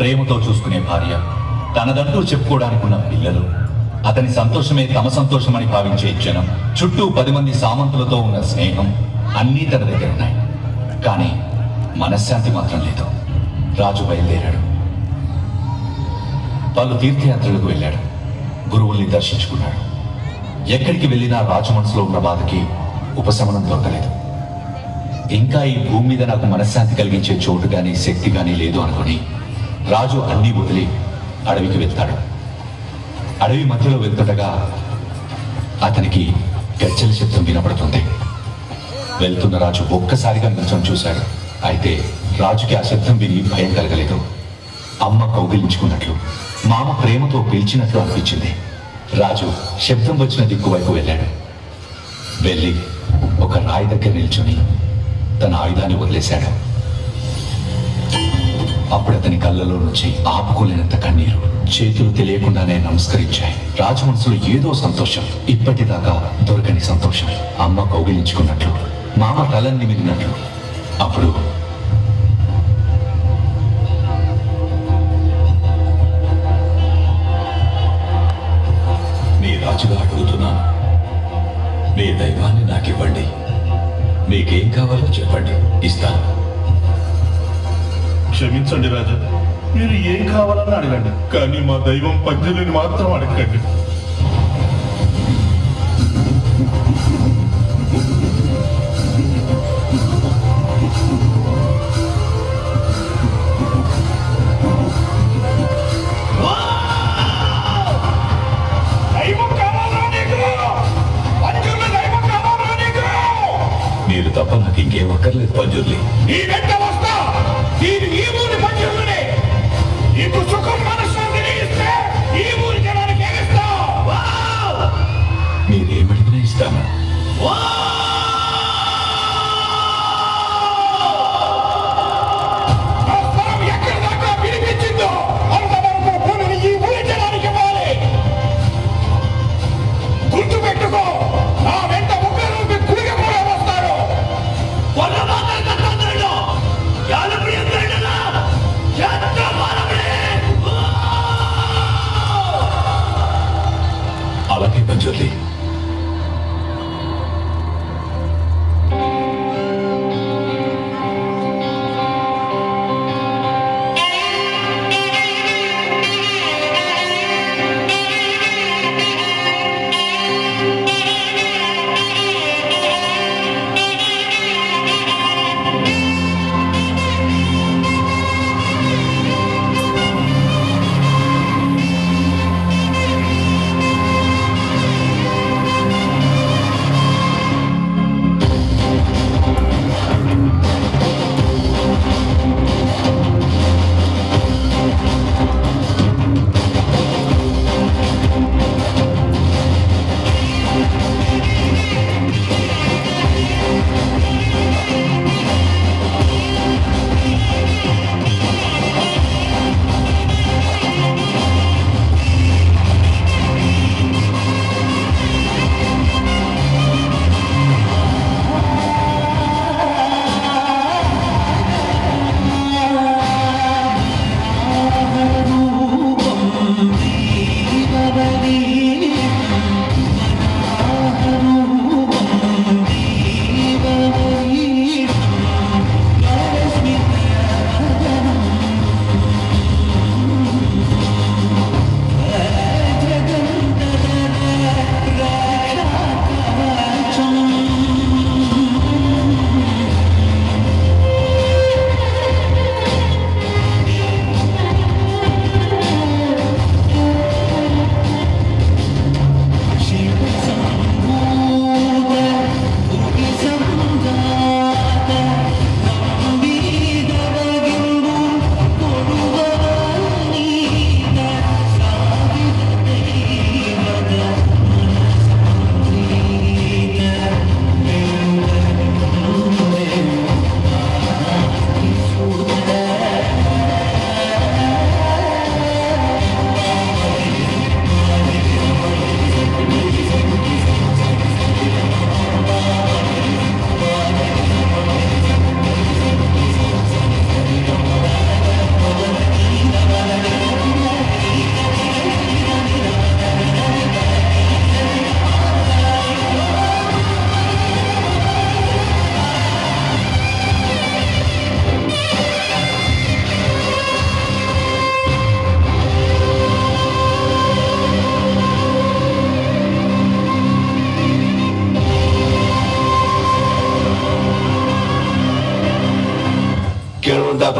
ప్రేమతో చూసుకునే భార్య, తనదంటూ చెప్పుకోవడానికి ఉన్న పిల్లలు, అతని సంతోషమే తమ సంతోషమని భావించే జనం, చుట్టూ 10 మంది సామంతులతో ఉన్న స్నేహం అన్నీ తన దగ్గర ఉన్నాయి. కానీ మనశ్శాంతి మాత్రం లేదు. రాజు బయలుదేరాడు. పలు తీర్థయాత్రలకు వెళ్ళాడు. గురువుల్ని దర్శించుకున్నాడు. ఎక్కడికి వెళ్ళినా రాజు మనసులో ఉన్న బాధకి ఉపశమనం దొరకలేదు. ఇంకా ఈ భూమి మీద నాకు మనశ్శాంతి కలిగించే చోటు కానీ శక్తి కానీ లేదు అనుకుని రాజు అన్నీ వదిలి అడవికి వెళ్తాడు. అడవి మధ్యలో వెళ్తుండగా అతనికి గజ్జల శబ్దం వినపడుతుంది. వెళ్తున్న రాజు ఒక్కసారిగా నిల్చొని చూశాడు. అయితే రాజుకి ఆ శబ్దం విని భయం కలగలేదు. అమ్మ కౌగిలించుకున్నట్లు, మామ ప్రేమతో పిలిచినట్లు అనిపించింది. రాజు శబ్దం వచ్చిన దిక్కు వైపు వెళ్ళాడు. వెళ్ళి ఒక రాయి దగ్గర నిల్చొని తన ఆయుధాన్ని వదిలేశాడు. అప్పుడు అతని కళ్ళలో నుంచి ఆపుకోలేనంత కన్నీరు, చేతులు తెలియకుండానే నమస్కరించాయి. రాజు మనసులో ఏదో సంతోషం, ఇప్పటిదాకా దొరకని సంతోషం. అమ్మ కౌగిలించుకున్నట్లు, మామ తలన్ని మిగిలినట్లు. అప్పుడు మీ రాజుగా అడుగుతున్నాను, మీ దైవాన్ని నాకివ్వండి. మీకేం కావాలో చెప్పండి, ఇస్తాను. క్షమించండి రాజా, మీరు ఏం కావాలని అడగండి, కానీ మా దైవం పంజలిని మాత్రం అడగండి. మీరు తప్ప నాకు ఇంకేం అక్కర్లేదు పంజుర్లి.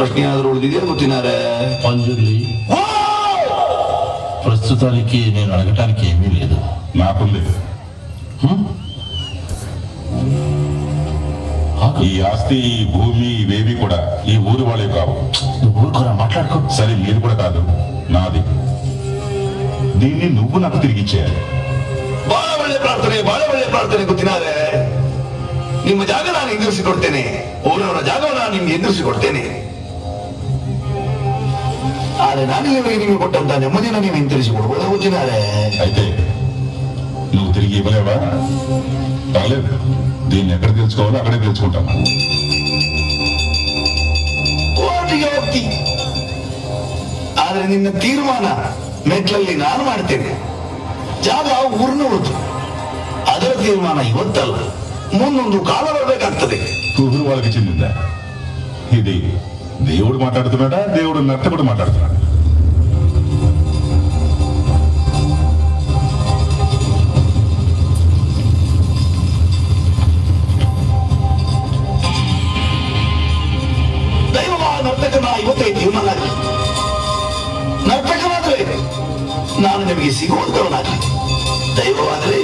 ప్రశ్న ఏನಾದರೂ ఉడిదిదే ಗೊತ್ತಿనారే పంజుర్లి ప్రస్తుతానికి నేను అడగటానికి ఏమీ లేదు. నాకుంది. ఈ ఆస్తి, ఈ భూమి, ఇవేవి కూడా ఈ ఊరు వాళ్ళే కావు. ఊరు కూడా మాట్లాడుకో. సరే, మీరు కూడా కాదు, నాది. దీన్ని నువ్వు నాకు తిరిగి ఇచ్చేయాలి. ಬಹಳ ಒಳ್ಳೆ ಪ್ರಾರ್ಥನೆ ಗೊತ್ತಿನಾರೆ. ನಿಮ್ಮ ಜಾಗ ನಾನು ಎದುರಿಸಿಕೊಡ್ತೇನೆ, ಊರವರ ಜಾಗವನ್ನು ನಿಮ್ಗೆ ಎದುರಿಸಿಕೊಡ್ತೇನೆ. ಆದರೆ ನಾನು ನಿಮಗೆ ಕೊಟ್ಟಂತ ನೆಮ್ಮದಿನ ನೀವು ಹಿಂತಿರಿಸಿಕೊಡ್ಬೋದು ಗೊತ್ತಿನಾರೆ. అయితే నువ్వు తిరిగి ఇవ్వలేవా? పర్లేదు, దీన్ని ఎక్కడ తెలుసుకోవాలో అక్కడే తెలుసుకుంటాను. ಕೋರ್ಟಿಗೆ ಹೋಗ್ತಿ, ಆದ್ರೆ ನಿನ್ನ ತೀರ್ಮಾನ ಮೆಟ್ಲಲ್ಲಿ ನಾನು ಮಾಡ್ತೇನೆ. ಜಾಗ ಊರಿನವ್ರದ್ದು, ಅದರ ತೀರ್ಮಾನ ಇವತ್ತಲ್ಲ, ముందు కాలం బరಬೇಕಾಗ್ತದೆ. ఊరు వాళ్ళకి చెందిందా? ఇది దేవుడు మాట్లాడుతున్నాడా, దేవుడు నర్తకుడు మాట్లాడుతున్నాడా? ನರ್ತಕನ ಇವತ್ತೇ ತೀರ್ಮಾನ. ನರ್ತಕನಾದ್ರೆ ನಾನು ನಿಮಗೆ ಸಿಗುವಂತವನಾಗಲಿ, ದೈವವಾದರೆ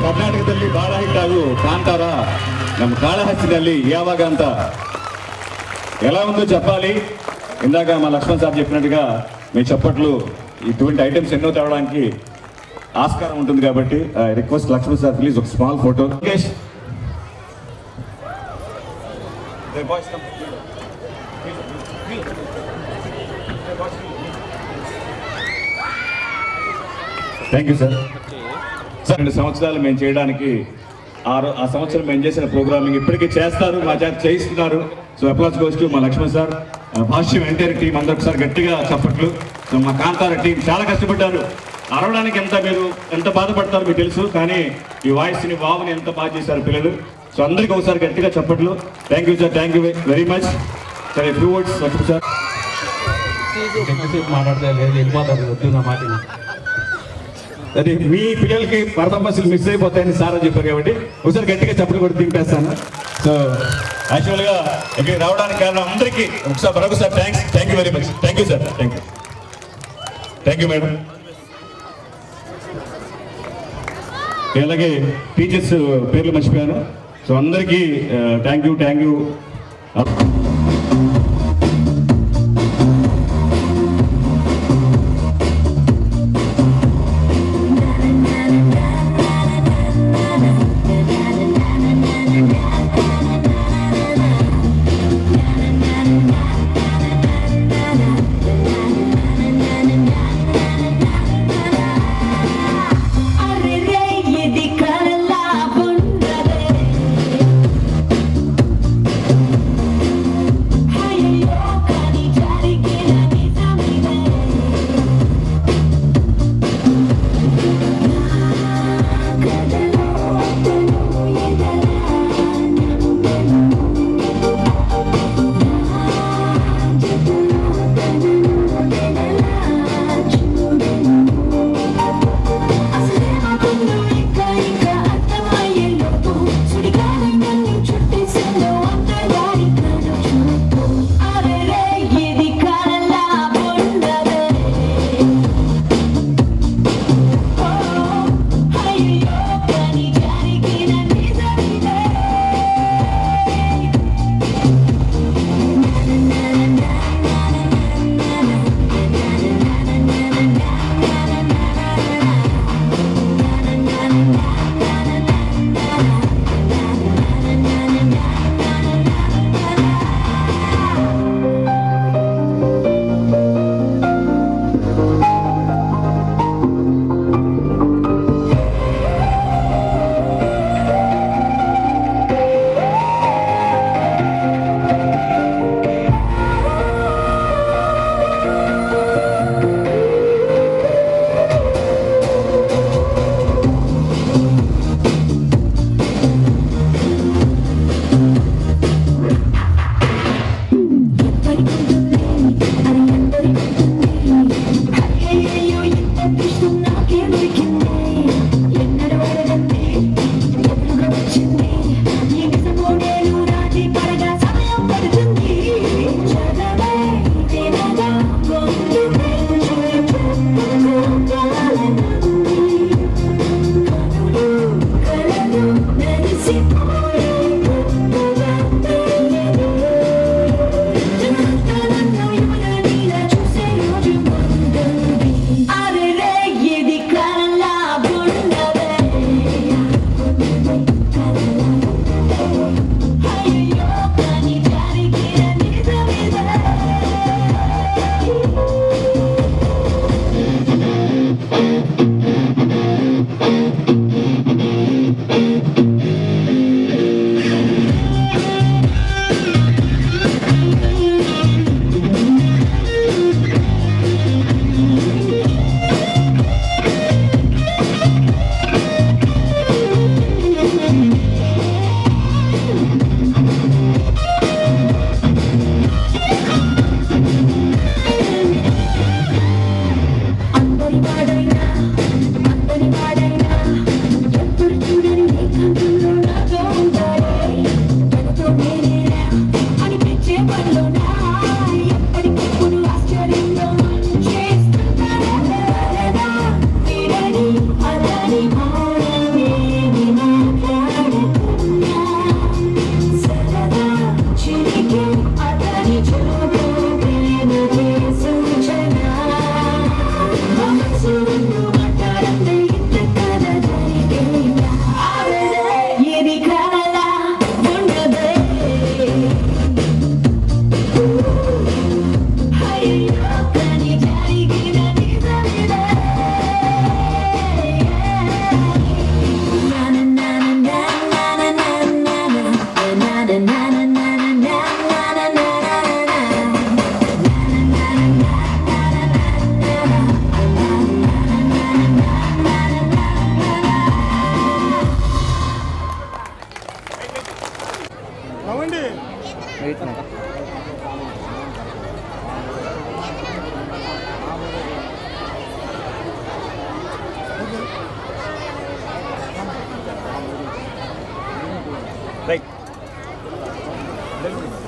ಕರ್ನಾಟಕದಲ್ಲಿ ಬಹಳ ಹಿಟ್ ಆಗು ಕಾಂತಾರ ನಮ್ಮ ಕಾಳಹಸ್ತಿನಲ್ಲಿ ಯಾವಾಗ ಅಂತ ఎలా ఉందో చెప్పాలి. ఇందాక మా లక్ష్మణ్ సార్ చెప్పినట్టుగా మీ చప్పట్లు ఇటువంటి ఐటమ్స్ ఎన్నో తేవడానికి ఆస్కారం ఉంటుంది కాబట్టి రిక్వెస్ట్ లక్ష్మణ్ సార్ ప్లీజ్ ఒక small photo. Thank you sir. 2 సంవత్సరాలు మేము చేయడానికి ఆ సంవత్సరం మేము చేసిన ప్రోగ్రామింగ్ ఇప్పటికీ చేస్తారు, మా చేత చేయిస్తున్నారు. సో అప్లాస్ గోస్ టు మా లక్ష్మణ్ సార్, భాష్యం ఎంటైర్ టీం అందరూ ఒకసారి గట్టిగా చప్పట్లు. సో మా కాంతార టీం చాలా కష్టపడ్డారు. అరవడానికి మీరు ఎంత బాధపడతారో మీకు తెలుసు, కానీ ఈ వాయిస్ని వావుని ఎంత బాగా చేశారు పిల్లలు. సో అందరికీ ఒకసారి గట్టిగా చప్పట్లు. Thank you sir, thank you very much. సరే, ఫ్యూ వర్డ్స్ లక్ష్మణ్ సార్. మాట్లాడితే లేదు, వెళ్ళిపోతారు వద్దు నా మాట. అది మీ పిల్లలకి పరదంపస్సులు మిస్ అయిపోతాయని సార్ అని చెప్పారు కాబట్టి ఒకసారి గట్టిగా చప్పట్లు కూడా దింపేస్తాను. సో యాక్చువల్గా ఇక్కడ రావడానికి కారణం అందరికీ మరొకసారి thanks. Thank you very much. Thank you sir. Thank you. Thank you madam. అలాగే టీచర్స్ పేర్లు మర్చిపోయాను. సో అందరికీ thank you, thank you. Telugu